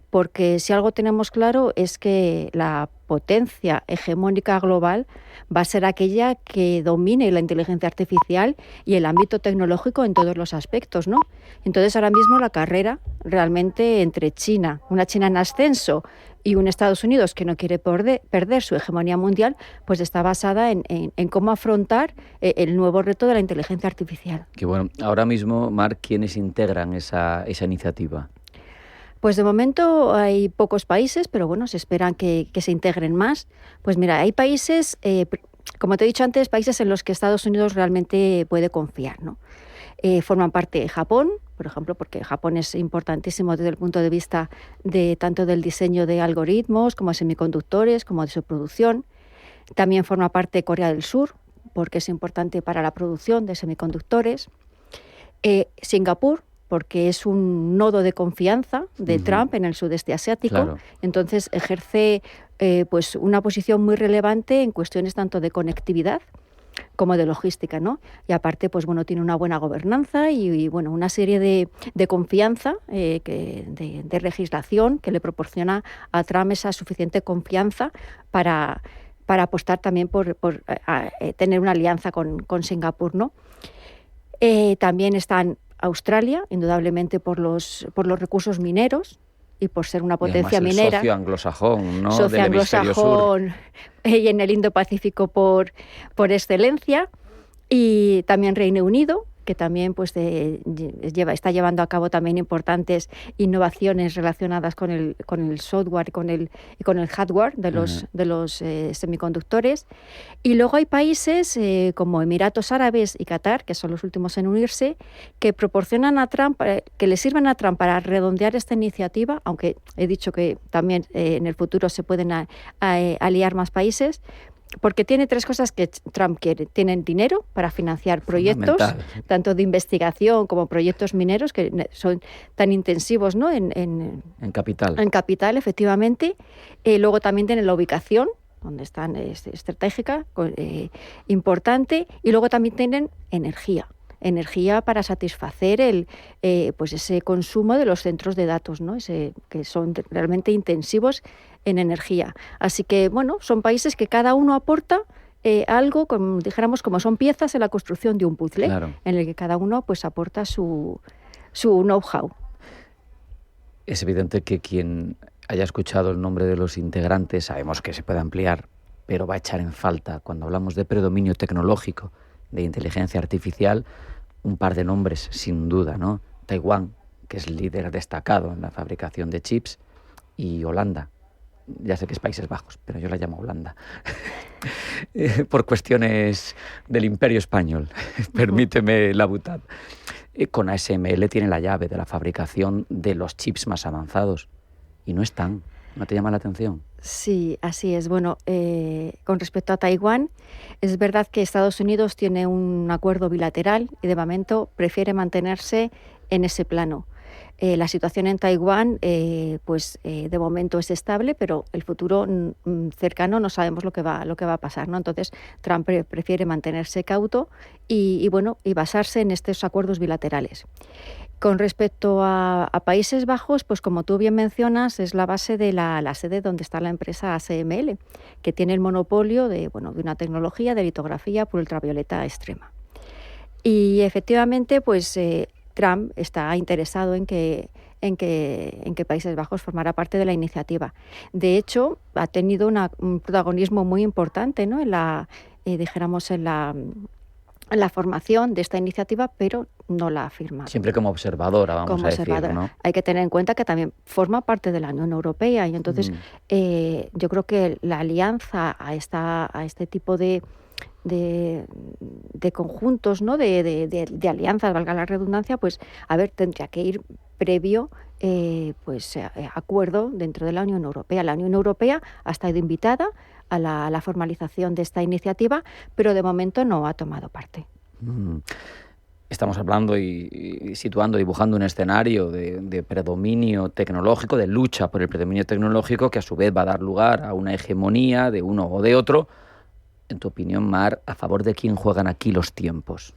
Porque si algo tenemos claro es que la potencia hegemónica global va a ser aquella que domine la inteligencia artificial y el ámbito tecnológico en todos los aspectos, ¿no? Entonces, ahora mismo la carrera realmente entre China, una China en ascenso, y un Estados Unidos que no quiere perder su hegemonía mundial, pues está basada en cómo afrontar el nuevo reto de la inteligencia artificial. Que bueno, ahora mismo, Mar, ¿quiénes integran esa iniciativa? Pues de momento hay pocos países, pero bueno, se esperan que se integren más. Pues mira, hay países, como te he dicho antes, países en los que Estados Unidos realmente puede confiar, ¿no? Forman parte Japón, por ejemplo, porque Japón es importantísimo desde el punto de vista de tanto del diseño de algoritmos como de semiconductores, como de su producción. También forma parte Corea del Sur, porque es importante para la producción de semiconductores. Singapur, porque es un nodo de confianza de Trump en el sudeste asiático. Claro. Entonces ejerce pues una posición muy relevante en cuestiones tanto de conectividad como de logística, ¿no? Y aparte, pues bueno, tiene una buena gobernanza y bueno, una serie de confianza, de legislación que le proporciona a Trump esa suficiente confianza para apostar también por tener una alianza con Singapur, ¿no? También están Australia, indudablemente por los recursos mineros y por ser una potencia minera. Socio anglosajón, ¿no? Socio anglosajón y en el Indo-Pacífico por excelencia. Y también Reino Unido, que también pues está llevando a cabo también importantes innovaciones relacionadas con el software y con el hardware de los semiconductores. Y luego hay países como Emiratos Árabes y Qatar, que son los últimos en unirse, que proporcionan a Trump, que le sirven a Trump para redondear esta iniciativa, aunque he dicho que también en el futuro se pueden aliar más países. Porque tiene tres cosas que Trump quiere. Tienen dinero para financiar proyectos, tanto de investigación como proyectos mineros, que son tan intensivos, ¿no? En capital. En capital, efectivamente. Luego también tienen la ubicación, donde están, estratégica, importante. Y luego también tienen energía para satisfacer pues ese consumo de los centros de datos, ¿no? Que son realmente intensivos en energía. Así que, bueno, son países que cada uno aporta algo, como dijéramos, como son piezas en la construcción de un puzzle, claro, en el que cada uno pues aporta su know-how. Es evidente que quien haya escuchado el nombre de los integrantes, sabemos que se puede ampliar, pero va a echar en falta, cuando hablamos de predominio tecnológico, de inteligencia artificial, un par de nombres, sin duda, ¿no? Taiwán, que es líder destacado en la fabricación de chips, y Holanda. Ya sé que es Países Bajos, pero yo la llamo Holanda. Por cuestiones del Imperio Español, permíteme la butad. Con ASML tiene la llave de la fabricación de los chips más avanzados. Y no están. ¿No te llama la atención? Sí, así es. Bueno, con respecto a Taiwán, es verdad que Estados Unidos tiene un acuerdo bilateral y de momento prefiere mantenerse en ese plano. La situación en Taiwán, de momento es estable, pero el futuro cercano no sabemos lo que va a pasar, ¿no? Entonces, Trump prefiere mantenerse cauto y basarse en estos acuerdos bilaterales. Con respecto a Países Bajos, pues como tú bien mencionas, es la base de la sede donde está la empresa ASML, que tiene el monopolio de una tecnología de litografía por ultravioleta extrema. Y efectivamente, pues Trump está interesado en que Países Bajos formara parte de la iniciativa. De hecho, ha tenido un protagonismo muy importante, ¿no? en la formación de esta iniciativa, pero no la ha firmado. Siempre como observadora, vamos a decir, ¿no? Hay que tener en cuenta que también forma parte de la Unión Europea y entonces yo creo que la alianza a este tipo de conjuntos, ¿no? de alianzas, valga la redundancia, pues tendría que ir previo acuerdo dentro de la Unión Europea. La Unión Europea ha estado invitada a la formalización de esta iniciativa, pero de momento no ha tomado parte. estamos hablando y situando, dibujando un escenario de predominio tecnológico, de lucha por el predominio tecnológico, que a su vez va a dar lugar a una hegemonía de uno o de otro. En tu opinión, Mar, ¿a favor de quién juegan aquí los tiempos?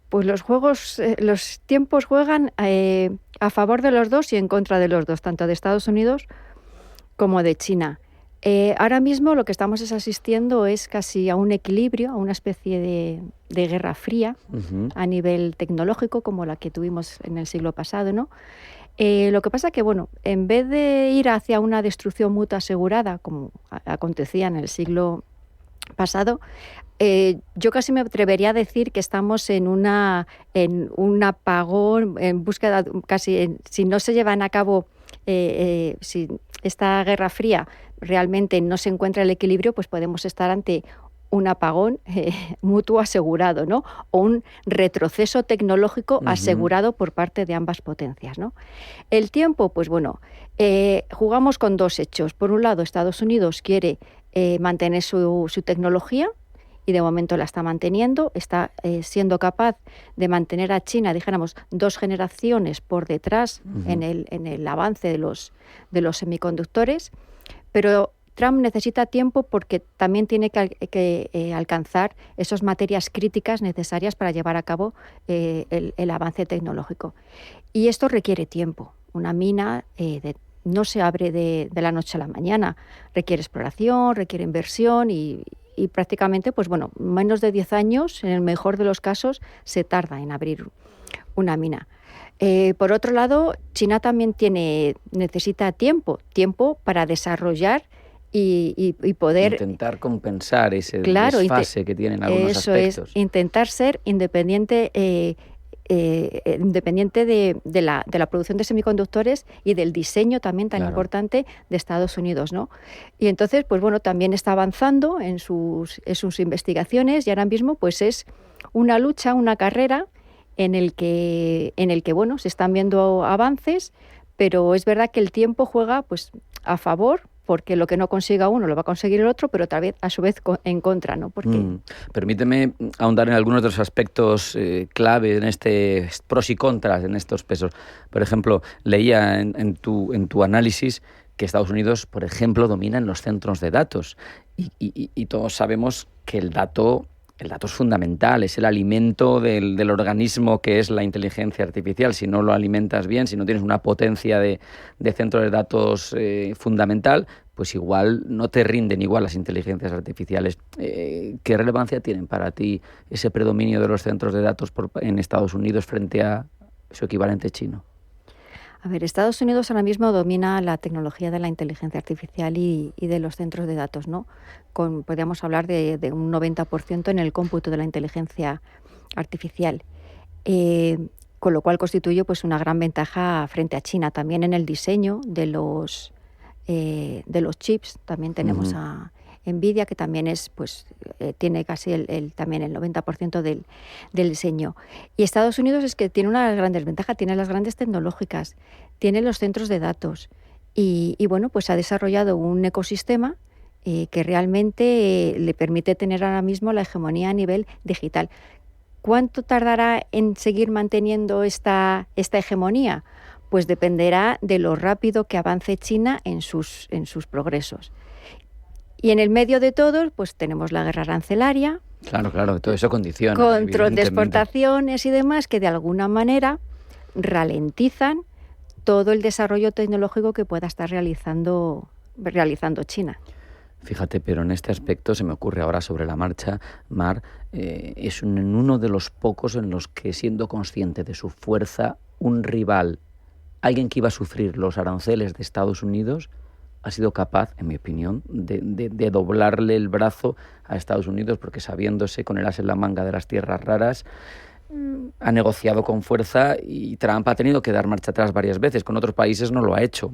Pues los tiempos juegan a favor de los dos y en contra de los dos, tanto de Estados Unidos como de China. Ahora mismo lo que estamos asistiendo es casi a un equilibrio, a una especie de guerra fría a nivel tecnológico, como la que tuvimos en el siglo pasado, ¿no? Lo que pasa que, bueno, en vez de ir hacia una destrucción mutua asegurada, como acontecía en el siglo pasado, yo casi me atrevería a decir que estamos en un apagón, en búsqueda, si no se llevan a cabo, si esta guerra fría realmente no se encuentra el equilibrio, pues podemos estar ante un apagón mutuo asegurado, ¿no? O un retroceso tecnológico asegurado por parte de ambas potencias, ¿no? El tiempo, pues bueno, jugamos con dos hechos. Por un lado, Estados Unidos quiere mantener su tecnología, y de momento la está manteniendo, está siendo capaz de mantener a China, dijéramos, 2 generaciones por detrás en el avance de los semiconductores, pero Trump necesita tiempo porque también tiene que alcanzar esas materias críticas necesarias para llevar a cabo el avance tecnológico. Y esto requiere tiempo. Una mina no se abre de la noche a la mañana, requiere exploración, requiere inversión y prácticamente, pues bueno, menos de 10 años, en el mejor de los casos, se tarda en abrir una mina. Por otro lado, China también necesita tiempo para desarrollar y poder intentar compensar ese desfase que tienen algunos aspectos. Eso es, intentar ser independiente de la producción de semiconductores y del diseño también tan importante de Estados Unidos, ¿no? Y entonces, pues bueno, también está avanzando en sus investigaciones y ahora mismo pues es una lucha, una carrera en el que bueno, se están viendo avances, pero es verdad que el tiempo juega pues a favor, porque lo que no consiga uno lo va a conseguir el otro, pero tal vez a su vez en contra, ¿no? Porque Permíteme ahondar en algunos de los aspectos clave en este pros y contras, en estos pesos. Por ejemplo, leía en tu análisis que Estados Unidos, por ejemplo, domina en los centros de datos y todos sabemos que el dato es fundamental, es el alimento del organismo que es la inteligencia artificial. Si no lo alimentas bien, si no tienes una potencia de centro de datos fundamental, pues igual no te rinden igual las inteligencias artificiales. ¿Qué relevancia tienen para ti ese predominio de los centros de datos en Estados Unidos frente a su equivalente chino? A ver, Estados Unidos ahora mismo domina la tecnología de la inteligencia artificial y de los centros de datos, ¿no? Podríamos hablar de un 90% en el cómputo de la inteligencia artificial, con lo cual constituye pues una gran ventaja frente a China. También en el diseño de los chips, también tenemos a Nvidia, que también tiene casi también el 90% del diseño. Y Estados Unidos es que tiene una de las grandes ventajas, tiene las grandes tecnológicas, tiene los centros de datos y bueno, pues ha desarrollado un ecosistema que realmente le permite tener ahora mismo la hegemonía a nivel digital. ¿Cuánto tardará en seguir manteniendo esta hegemonía? Pues dependerá de lo rápido que avance China en sus progresos. Y en el medio de todo, pues tenemos la guerra arancelaria. Claro, todo eso condiciona. Control de exportaciones y demás, que de alguna manera ralentizan todo el desarrollo tecnológico que pueda estar realizando China. Fíjate, pero en este aspecto se me ocurre ahora sobre la marcha, Mar, es uno de los pocos en los que, siendo consciente de su fuerza, un rival, alguien que iba a sufrir los aranceles de Estados Unidos, ha sido capaz, en mi opinión, de doblarle el brazo a Estados Unidos, porque sabiéndose con el as en la manga de las tierras raras, ha negociado con fuerza y Trump ha tenido que dar marcha atrás varias veces. Con otros países no lo ha hecho.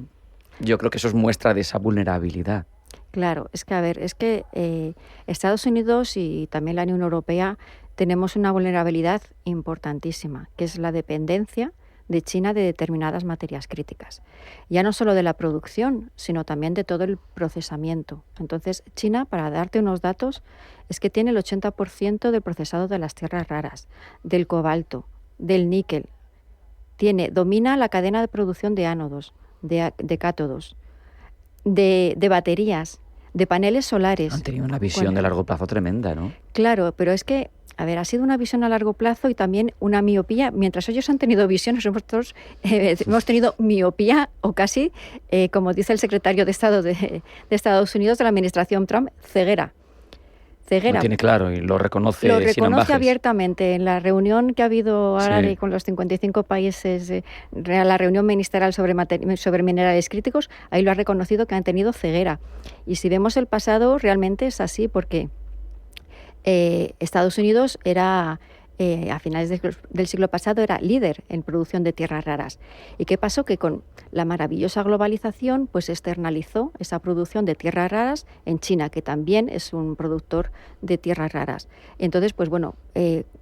Yo creo que eso es muestra de esa vulnerabilidad. Claro, es que Estados Unidos y también la Unión Europea tenemos una vulnerabilidad importantísima, que es la dependencia de China de determinadas materias críticas. Ya no solo de la producción, sino también de todo el procesamiento. Entonces, China, para darte unos datos, es que tiene el 80% del procesado de las tierras raras, del cobalto, del níquel. Domina la cadena de producción de ánodos, de cátodos, de baterías, de paneles solares. Han tenido una visión de largo plazo tremenda, ¿no? Claro, pero es que, a ver, ha sido una visión a largo plazo y también una miopía. Mientras ellos han tenido visiones, nosotros hemos tenido miopía, o casi, como dice el secretario de Estado de Estados Unidos de la administración Trump, ceguera. Lo tiene claro y lo reconoce. Lo sin reconoce ambajes. Abiertamente. En la reunión que ha habido ahora Sí. con los 55 países, la reunión ministerial sobre minerales críticos, ahí lo ha reconocido que han tenido ceguera. Y si vemos el pasado, realmente es así, porque Estados Unidos era, a finales del siglo pasado, era líder en producción de tierras raras. ¿Y qué pasó? Que con la maravillosa globalización, pues externalizó esa producción de tierras raras en China, que también es un productor de tierras raras. Entonces, pues bueno,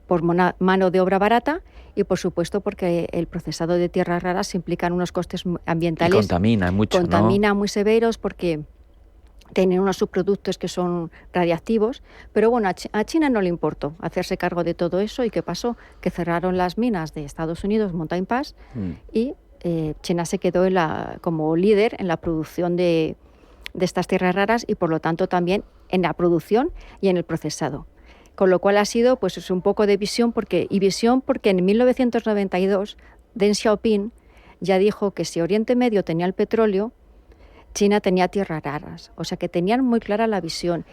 por mano de obra barata y, por supuesto, porque el procesado de tierras raras implica unos costes ambientales. Y contamina mucho, Contamina ¿no? muy severos, porque tienen unos subproductos que son radiactivos, pero bueno, a China no le importó hacerse cargo de todo eso. ¿Y qué pasó? Que cerraron las minas de Estados Unidos, Mountain Pass, y China se quedó como líder en la producción de estas tierras raras y, por lo tanto, también en la producción y en el procesado. Con lo cual ha sido, pues, es un poco de visión, porque en 1992 Deng Xiaoping ya dijo que si Oriente Medio tenía el petróleo, China tenía tierras raras, o sea que tenían muy clara la visión.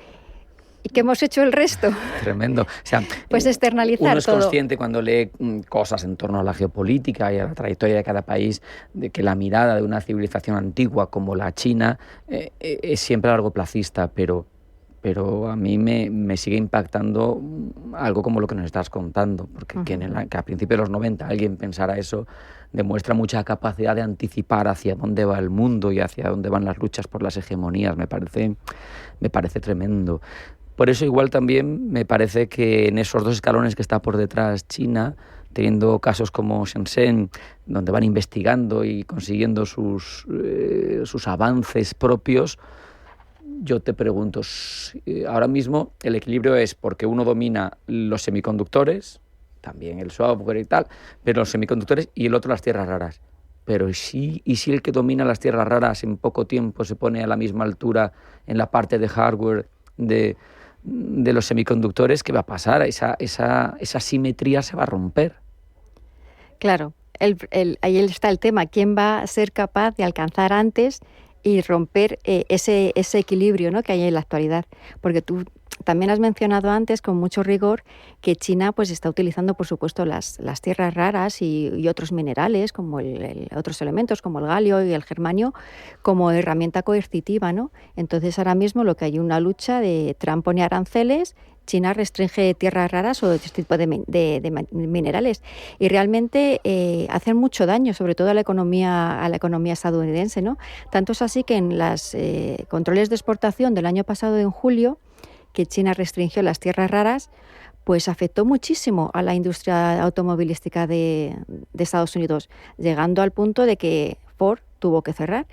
¿Y qué hemos hecho el resto? Tremendo. O sea, pues externalizar uno es todo. consciente cuando lee cosas en torno a la geopolítica y a la trayectoria de cada país, de que la mirada de una civilización antigua como la China es siempre largoplacista, pero a mí me sigue impactando algo como lo que nos estás contando, porque que a principios de los 90 alguien pensara eso demuestra mucha capacidad de anticipar hacia dónde va el mundo y hacia dónde van las luchas por las hegemonías. Me parece tremendo. Por eso igual también me parece que en esos dos escalones que está por detrás China, teniendo casos como Shenzhen, donde van investigando y consiguiendo sus avances propios, yo te pregunto, ahora mismo el equilibrio es porque uno domina los semiconductores, también el software y tal, pero los semiconductores, y el otro las tierras raras. Pero ¿y si el que domina las tierras raras en poco tiempo se pone a la misma altura en la parte de hardware de los semiconductores? ¿Qué va a pasar? Esa simetría se va a romper. Claro, ahí está el tema. ¿Quién va a ser capaz de alcanzar antes y romper ese equilibrio, ¿no?, que hay en la actualidad? Porque tú también has mencionado antes, con mucho rigor, que China pues está utilizando, por supuesto, las tierras raras y otros minerales, como otros elementos como el galio y el germanio, como herramienta coercitiva, ¿no? Entonces, ahora mismo lo que hay una lucha de Trump pone aranceles, China restringe tierras raras o este tipo de minerales, y realmente hacen mucho daño, sobre todo a la economía estadounidense, ¿no? Tanto es así que en los controles de exportación del año pasado, en julio, que China restringió las tierras raras, pues afectó muchísimo a la industria automovilística de Estados Unidos, llegando al punto de que Ford tuvo que cerrar.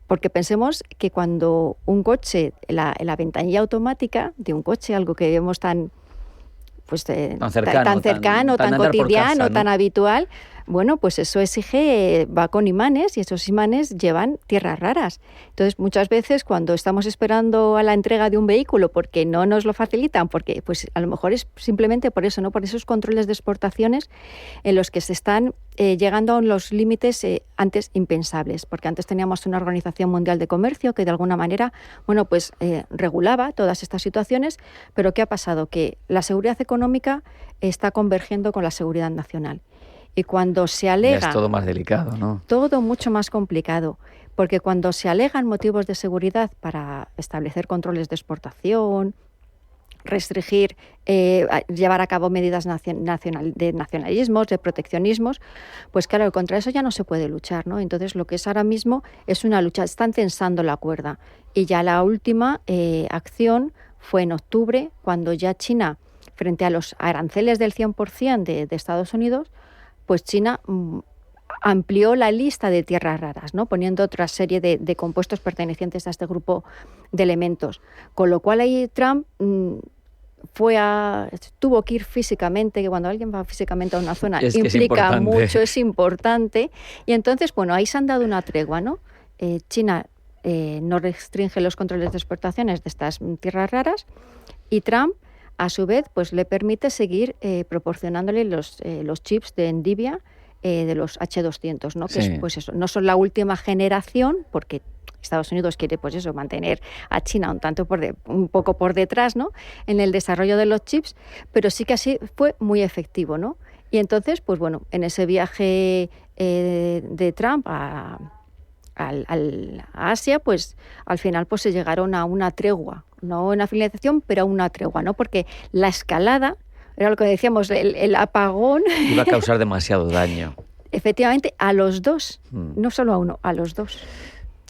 Porque pensemos que cuando un coche, la ventanilla automática de un coche, algo que vemos tan cercano, tan cotidiano, casa, ¿no?, tan habitual, bueno, pues eso exige, va con imanes, y esos imanes llevan tierras raras. Entonces, muchas veces cuando estamos esperando a la entrega de un vehículo porque no nos lo facilitan, porque pues a lo mejor es simplemente por eso, ¿no?, por esos controles de exportaciones en los que se están llegando a los límites antes impensables, porque antes teníamos una Organización Mundial de Comercio que de alguna manera, bueno, pues regulaba todas estas situaciones, pero ¿qué ha pasado? Que la seguridad económica está convergiendo con la seguridad nacional. Y cuando se alega... Es todo más delicado, ¿no? Todo mucho más complicado, porque cuando se alegan motivos de seguridad para establecer controles de exportación, restringir, llevar a cabo medidas de nacionalismos, de proteccionismos, pues claro, contra eso ya no se puede luchar, ¿no? Entonces, lo que es ahora mismo es una lucha, están tensando la cuerda. Y ya la última acción fue en octubre, cuando ya China, frente a los aranceles del 100% de Estados Unidos, pues China amplió la lista de tierras raras, ¿no? Poniendo otra serie de compuestos pertenecientes a este grupo de elementos. Con lo cual ahí Trump tuvo que ir físicamente, que cuando alguien va físicamente a una zona implica mucho, es importante. Y entonces, bueno, ahí se han dado una tregua, ¿no? China no restringe los controles de exportaciones de estas tierras raras y Trump, a su vez, pues le permite seguir proporcionándole los chips de NVIDIA, de los H200, ¿no? Que es, pues eso, no son la última generación, porque Estados Unidos quiere, pues eso, mantener a China un poco por detrás, ¿no? En el desarrollo de los chips, pero sí que así fue muy efectivo, ¿no? Y entonces, pues bueno, en ese viaje de Trump a Asia, pues al final pues se llegaron a una tregua, no una finalización, pero a una tregua, ¿no? Porque la escalada, era lo que decíamos, el apagón... Iba a causar demasiado daño. Efectivamente, a los dos, no solo a uno, a los dos.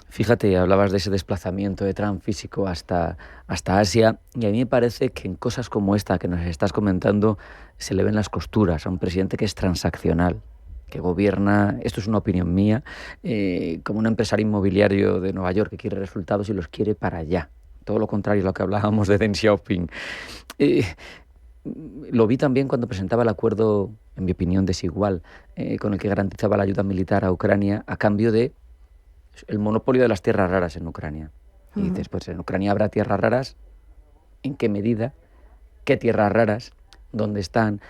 Fíjate, hablabas de ese desplazamiento de Trump físico hasta Asia, y a mí me parece que en cosas como esta que nos estás comentando se le ven las costuras a un presidente que es transaccional, que gobierna, esto es una opinión mía, como un empresario inmobiliario de Nueva York que quiere resultados y los quiere para allá. Todo lo contrario a lo que hablábamos de Deng Xiaoping. Lo vi también cuando presentaba el acuerdo, en mi opinión, desigual, con el que garantizaba la ayuda militar a Ucrania a cambio de el monopolio de las tierras raras en Ucrania. Y dices, pues en Ucrania habrá tierras raras, ¿en qué medida? ¿Qué tierras raras? ¿Dónde están?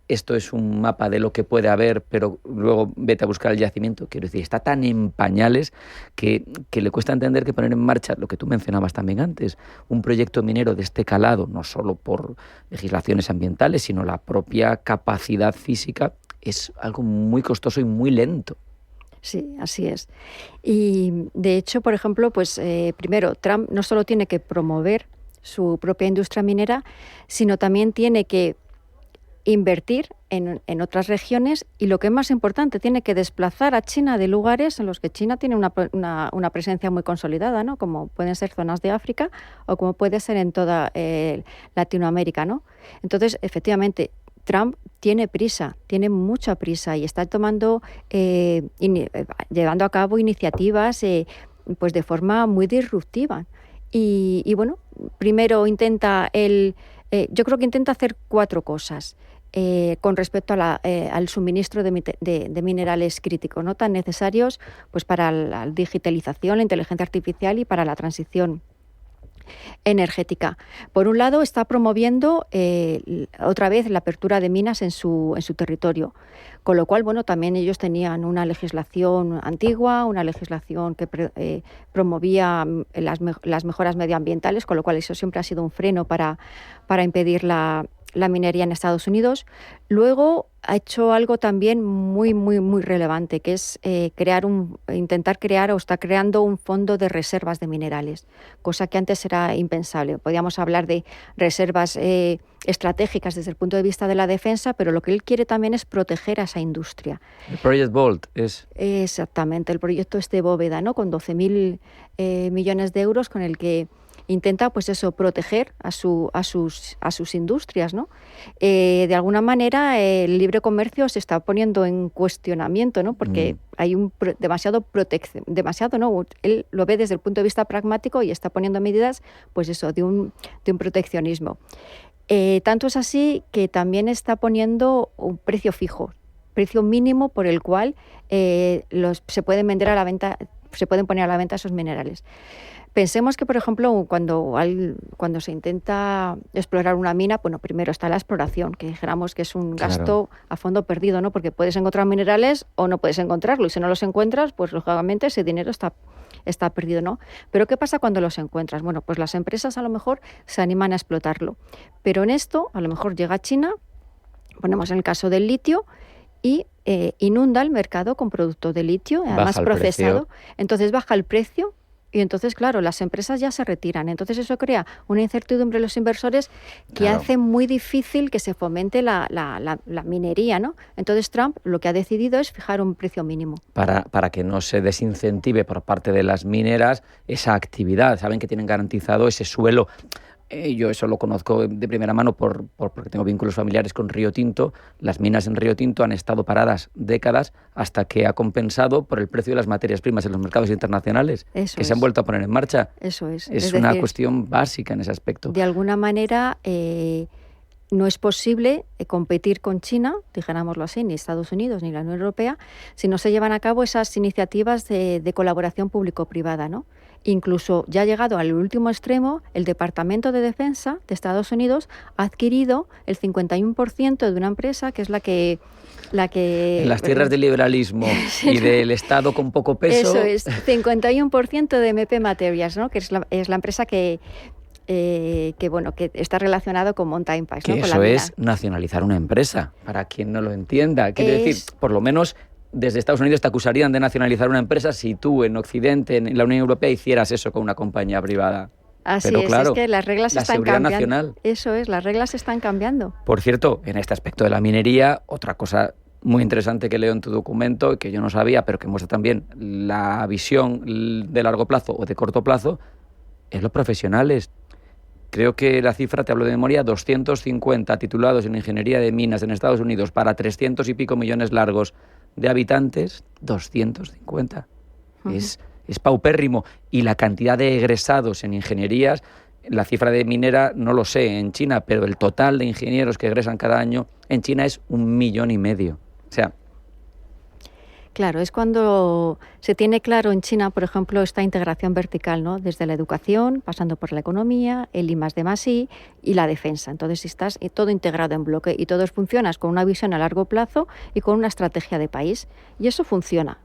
Esto es un mapa de lo que puede haber, pero luego vete a buscar el yacimiento. Quiero decir, está tan en pañales que le cuesta entender que poner en marcha lo que tú mencionabas también antes, un proyecto minero de este calado, no solo por legislaciones ambientales, sino la propia capacidad física, es algo muy costoso y muy lento. Sí, así es. Y de hecho, por ejemplo, pues primero, Trump no solo tiene que promover su propia industria minera, sino también tiene que invertir en otras regiones y, lo que es más importante, tiene que desplazar a China de lugares en los que China tiene una presencia muy consolidada, ¿no? Como pueden ser zonas de África o como puede ser en toda Latinoamérica, ¿no? Entonces, efectivamente, Trump tiene mucha prisa y está llevando a cabo iniciativas pues de forma muy disruptiva. Y bueno, primero yo creo que intenta hacer 4 cosas con respecto al suministro de minerales críticos, ¿no? Tan necesarios pues para la digitalización, la inteligencia artificial y para la transición energética. Por un lado, está promoviendo otra vez la apertura de minas en su territorio, con lo cual, bueno, también ellos tenían una legislación antigua, una legislación que promovía las mejoras medioambientales, con lo cual eso siempre ha sido un freno para impedir la minería en Estados Unidos. Luego ha hecho algo también muy, muy, muy relevante, que es está creando un fondo de reservas de minerales, cosa que antes era impensable. Podíamos hablar de reservas estratégicas desde el punto de vista de la defensa, pero lo que él quiere también es proteger a esa industria. El Project Vault es... Exactamente, el proyecto de bóveda, ¿no? Con 12.000 millones de euros, con el que intenta, pues eso, proteger a sus industrias, ¿no? De alguna manera, el libre comercio se está poniendo en cuestionamiento, ¿no? Porque hay demasiado, ¿no? Él lo ve desde el punto de vista pragmático y está poniendo medidas, pues eso, de un proteccionismo. Tanto es así que también está poniendo un precio fijo, precio mínimo por el cual se pueden poner a la venta esos minerales. Pensemos que, por ejemplo, cuando se intenta explorar una mina, bueno, primero está la exploración, que dijéramos que es un gasto a fondo perdido, ¿no? Porque puedes encontrar minerales o no puedes encontrarlo, y si no los encuentras, pues lógicamente ese dinero está perdido, ¿no? Pero ¿qué pasa cuando los encuentras? Bueno, pues las empresas a lo mejor se animan a explotarlo, pero en esto a lo mejor llega China, ponemos en el caso del litio, y inunda el mercado con producto de litio, además procesado, entonces baja el precio. Y entonces, claro, las empresas ya se retiran. Entonces eso crea una incertidumbre en los inversores que hace muy difícil que se fomente la minería, ¿no? Entonces Trump lo que ha decidido es fijar un precio mínimo. Para que no se desincentive por parte de las mineras esa actividad. Saben que tienen garantizado ese suelo Yo eso lo conozco de primera mano porque tengo vínculos familiares con Río Tinto. Las minas en Río Tinto han estado paradas décadas hasta que ha compensado por el precio de las materias primas en los mercados internacionales, se han vuelto a poner en marcha. Eso es. Es una cuestión básica en ese aspecto. De alguna manera no es posible competir con China, dijéramoslo así, ni Estados Unidos ni la Unión Europea, si no se llevan a cabo esas iniciativas de colaboración público-privada, ¿no? Incluso ya ha llegado al último extremo, el Departamento de Defensa de Estados Unidos ha adquirido el 51% de una empresa que es la que en las tierras del liberalismo y del Estado con poco peso. Eso es, 51% de MP Materials, ¿no? Que es la empresa que está relacionado con Mountain Pass. Que ¿no? eso es nacionalizar una empresa, para quien no lo entienda. Quiere decir, por lo menos desde Estados Unidos te acusarían de nacionalizar una empresa si tú en Occidente, en la Unión Europea, hicieras eso con una compañía privada. Así Pero, claro, es que las reglas la están seguridad cambiando. Nacional. Eso es, las reglas están cambiando. Por cierto, en este aspecto de la minería, otra cosa muy interesante que leo en tu documento, que yo no sabía, pero que muestra también la visión de largo plazo o de corto plazo, es los profesionales. Creo que la cifra, te hablo de memoria, 250 titulados en ingeniería de minas en Estados Unidos para 300 y pico millones largos de habitantes, 250. Uh-huh. Es paupérrimo. Y la cantidad de egresados en ingenierías, la cifra de minera no lo sé en China, pero el total de ingenieros que egresan cada año en China es 1,5 millones. O sea, claro, es cuando se tiene claro en China, por ejemplo, esta integración vertical, ¿no? Desde la educación, pasando por la economía, el I+D+I y la defensa. Entonces estás todo integrado en bloque y todos funcionas con una visión a largo plazo y con una estrategia de país. Y eso funciona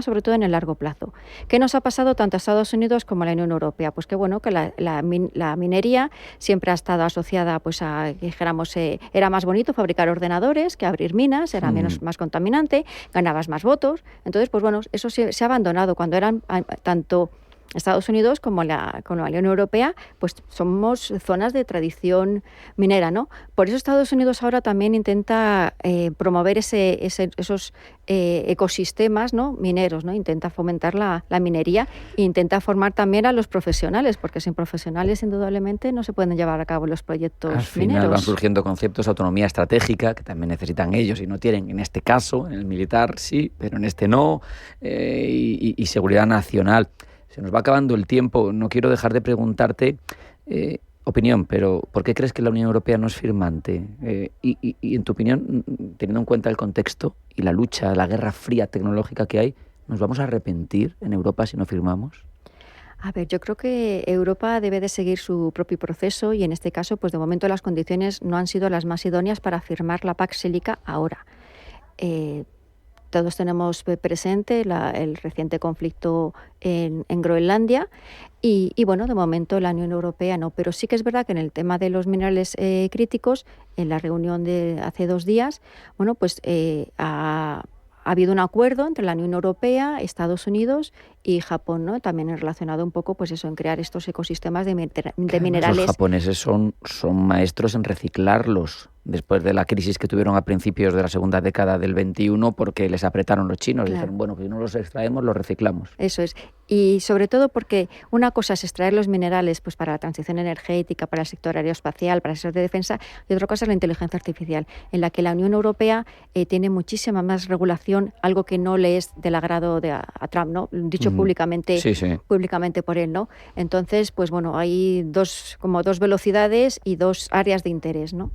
sobre todo en el largo plazo. ¿Qué nos ha pasado tanto a Estados Unidos como a la Unión Europea? Pues que bueno, que la minería siempre ha estado asociada pues a, dijéramos, era más bonito fabricar ordenadores que abrir minas, era más contaminante, ganabas más votos. Entonces, pues bueno, eso se ha abandonado. Cuando eran tanto Estados Unidos como la Unión Europea, pues somos zonas de tradición minera, ¿no? Por eso Estados Unidos ahora también intenta promover esos ecosistemas, ¿no? Mineros, ¿no? Intenta fomentar la minería e intenta formar también a los profesionales, porque sin profesionales indudablemente no se pueden llevar a cabo los proyectos mineros. Al final van surgiendo conceptos de autonomía estratégica que también necesitan ellos y no tienen, en este caso, en el militar sí, pero en este no, y seguridad nacional. Se nos va acabando el tiempo, no quiero dejar de preguntarte opinión, pero ¿por qué crees que la Unión Europea no es firmante? Y en tu opinión, teniendo en cuenta el contexto y la lucha, la guerra fría tecnológica que hay, ¿nos vamos a arrepentir en Europa si no firmamos? A ver, yo creo que Europa debe de seguir su propio proceso y en este caso, pues de momento las condiciones no han sido las más idóneas para firmar la PAC Sílica ahora. Todos tenemos presente el reciente conflicto en Groenlandia y bueno, de momento la Unión Europea no, pero sí que es verdad que en el tema de los minerales críticos, en la reunión de hace 2 días, bueno, pues ha habido un acuerdo entre la Unión Europea, Estados Unidos y Japón, ¿no? También relacionado un poco, pues eso, en crear estos ecosistemas de minerales. Los japoneses son maestros en reciclarlos después de la crisis que tuvieron a principios de la segunda década del 21 porque les apretaron los chinos. Claro. Dijeron, bueno, que no los extraemos, los reciclamos. Eso es. Y sobre todo porque una cosa es extraer los minerales pues para la transición energética, para el sector aeroespacial, para el sector de defensa, y otra cosa es la inteligencia artificial, en la que la Unión Europea tiene muchísima más regulación, algo que no le es del agrado a Trump, ¿no? Dicho públicamente por él, ¿no? Entonces, pues bueno, hay dos velocidades y 2 áreas de interés, ¿no?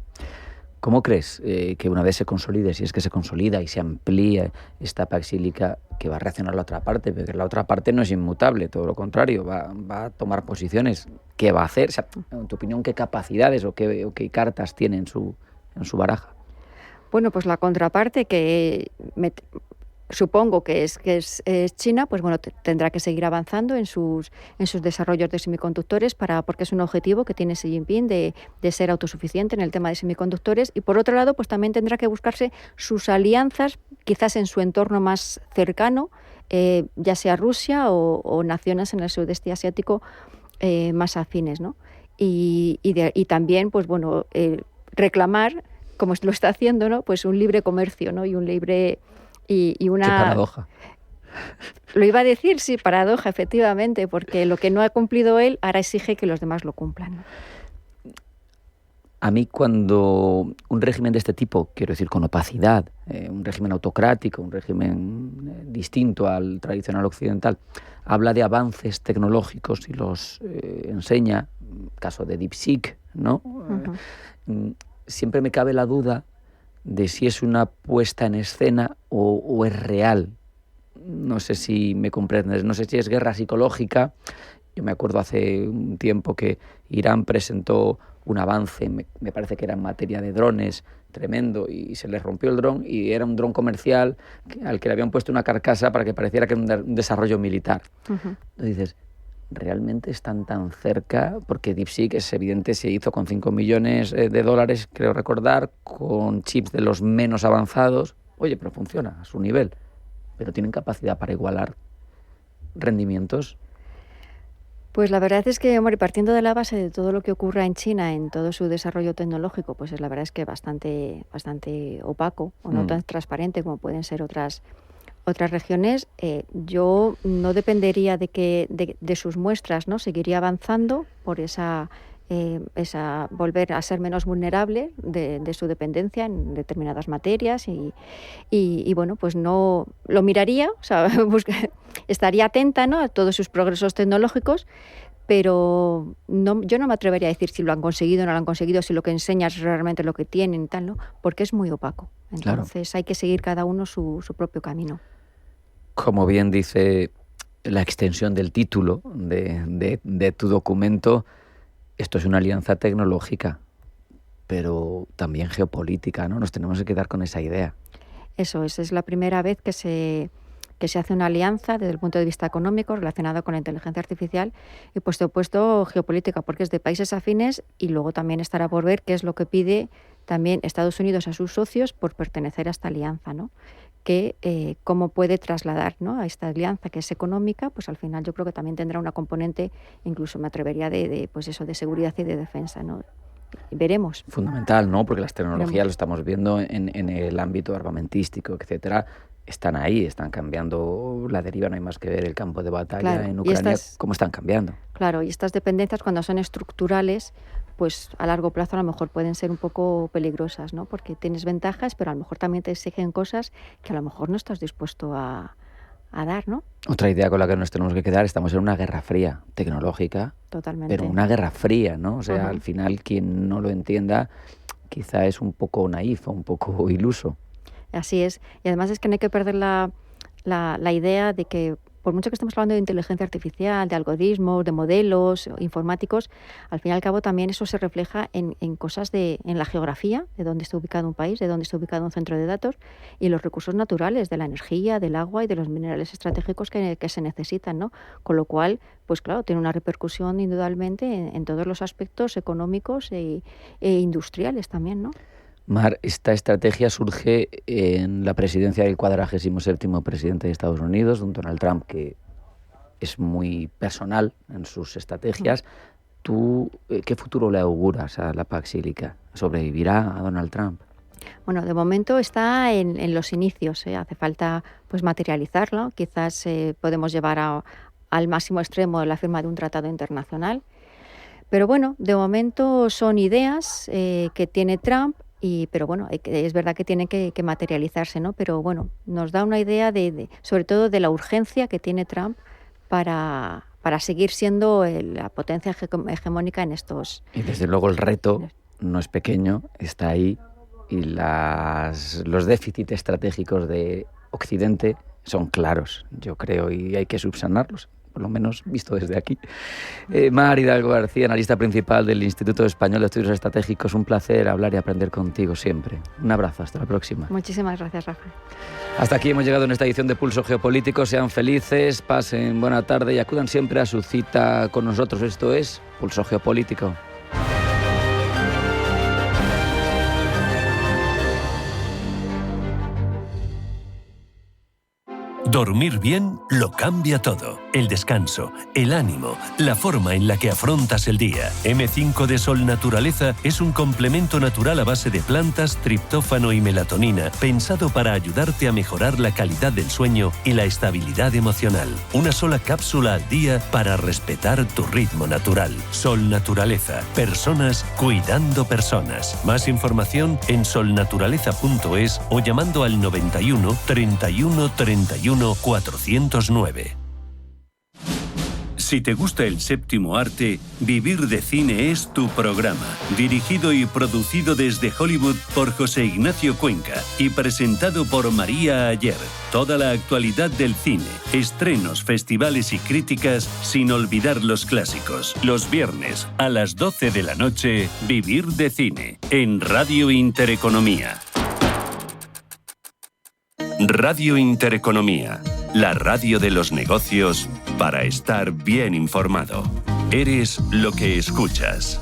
¿Cómo crees que una vez se consolide, si es que se consolida y se amplía esta PAC Sílica, que va a reaccionar la otra parte? Porque la otra parte no es inmutable, todo lo contrario, va a tomar posiciones. ¿Qué va a hacer? O sea, en tu opinión, ¿qué capacidades o qué cartas tiene en su baraja? Bueno, pues la contraparte que supongo que es China, pues bueno, tendrá que seguir avanzando en sus desarrollos de semiconductores porque es un objetivo que tiene Xi Jinping de ser autosuficiente en el tema de semiconductores, y por otro lado pues también tendrá que buscarse sus alianzas quizás en su entorno más cercano, ya sea Rusia o naciones en el sudeste asiático más afines, ¿no? Y también pues bueno, reclamar, como lo está haciendo, ¿no? Pues un libre comercio, ¿no? Y un libre y una... Qué paradoja. Lo iba a decir, sí, paradoja, efectivamente, porque lo que no ha cumplido él, ahora exige que los demás lo cumplan. A mí cuando un régimen de este tipo, quiero decir con opacidad, un régimen autocrático, un régimen distinto al tradicional occidental, habla de avances tecnológicos y los enseña, caso de DeepSeek, ¿no? Siempre me cabe la duda de si es una puesta en escena o es real. No sé si me comprendes, no sé si es guerra psicológica. Yo me acuerdo hace un tiempo que Irán presentó un avance, me parece que era en materia de drones, tremendo, y se les rompió el dron y era un dron comercial al que le habían puesto una carcasa para que pareciera que era un desarrollo militar. Entonces dices, ¿realmente están tan cerca? Porque DeepSeek es evidente, se hizo con 5 millones de dólares, creo recordar, con chips de los menos avanzados. Oye, pero funciona a su nivel, pero tienen capacidad para igualar rendimientos. Pues la verdad es que, hombre, partiendo de la base de todo lo que ocurra en China, en todo su desarrollo tecnológico, pues es la verdad es que bastante opaco o no tan transparente como pueden ser otras regiones. Yo no dependería de sus muestras, ¿no? Seguiría avanzando por esa volver a ser menos vulnerable de su dependencia en determinadas materias y bueno, pues no lo miraría, o sea, estaría atenta, ¿no?, a todos sus progresos tecnológicos, pero yo no me atrevería a decir si lo han conseguido o no lo han conseguido, si lo que enseña es realmente lo que tienen y tal, ¿no?, porque es muy opaco. Entonces hay que seguir cada uno su propio camino. Como bien dice la extensión del título de tu documento, esto es una alianza tecnológica, pero también geopolítica, ¿no? Nos tenemos que quedar con esa idea. Eso es la primera vez que se hace una alianza desde el punto de vista económico relacionada con la inteligencia artificial y por supuesto geopolítica, porque es de países afines y luego también estará por ver qué es lo que pide también Estados Unidos a sus socios por pertenecer a esta alianza, ¿no? Que cómo puede trasladar, ¿no?, a esta alianza que es económica, pues al final yo creo que también tendrá una componente, incluso me atrevería, de seguridad y de defensa, ¿no? Veremos. Fundamental, ¿no? Porque las tecnologías, lo estamos viendo en el ámbito armamentístico, etcétera, están ahí, están cambiando la deriva, no hay más que ver el campo de batalla en Ucrania, cómo están cambiando. Claro, y estas dependencias cuando son estructurales, pues a largo plazo a lo mejor pueden ser un poco peligrosas, ¿no? Porque tienes ventajas, pero a lo mejor también te exigen cosas que a lo mejor no estás dispuesto a dar, ¿no? Otra idea con la que nos tenemos que quedar, estamos en una guerra fría tecnológica. Totalmente. Pero una guerra fría, ¿no? O sea, al final quien no lo entienda quizá es un poco naif o un poco iluso. Así es. Y además es que no hay que perder la idea de que por mucho que estemos hablando de inteligencia artificial, de algoritmos, de modelos informáticos, al fin y al cabo también eso se refleja en cosas en la geografía, de dónde está ubicado un país, de dónde está ubicado un centro de datos, y los recursos naturales, de la energía, del agua y de los minerales estratégicos que se necesitan, ¿no? Con lo cual, pues claro, tiene una repercusión indudablemente en todos los aspectos económicos e industriales también, ¿no? Mar, esta estrategia surge en la presidencia del 47º presidente de Estados Unidos, don Donald Trump, que es muy personal en sus estrategias. ¿Tú qué futuro le auguras a la Pax Sílica? ¿Sobrevivirá a Donald Trump? Bueno, de momento está en los inicios, hace falta pues materializarlo. Quizás podemos llevar al máximo extremo la firma de un tratado internacional. Pero bueno, de momento son ideas que tiene Trump. Pero bueno, es verdad que tiene que materializarse, ¿no? Pero bueno, nos da una idea sobre todo de la urgencia que tiene Trump para seguir siendo la potencia hegemónica en estos... Y desde luego el reto no es pequeño, está ahí, y los déficits estratégicos de Occidente son claros, yo creo, y hay que subsanarlos, por lo menos visto desde aquí. Mar Hidalgo García, analista principal del Instituto Español de Estudios Estratégicos, un placer hablar y aprender contigo siempre. Un abrazo, hasta la próxima. Muchísimas gracias, Rafa. Hasta aquí hemos llegado en esta edición de Pulso Geopolítico. Sean felices, pasen buena tarde y acudan siempre a su cita con nosotros. Esto es Pulso Geopolítico. Dormir bien lo cambia todo. el descanso, el ánimo, la forma en la que afrontas el día. M5 de Sol Naturaleza es un complemento natural a base de plantas, triptófano y melatonina, pensado para ayudarte a mejorar la calidad del sueño y la estabilidad emocional. Una sola cápsula al día para respetar tu ritmo natural. Sol Naturaleza. Personas cuidando personas. Más información en solnaturaleza.es o llamando al 91 31 31 409. Si te gusta el séptimo arte, Vivir de Cine es tu programa. Dirigido y producido desde Hollywood por José Ignacio Cuenca y presentado por María Ayer. Toda la actualidad del cine, estrenos, festivales y críticas, sin olvidar los clásicos. Los viernes a las 12 de la noche, Vivir de Cine, en Radio Intereconomía. Radio Intereconomía, la radio de los negocios para estar bien informado. Eres lo que escuchas.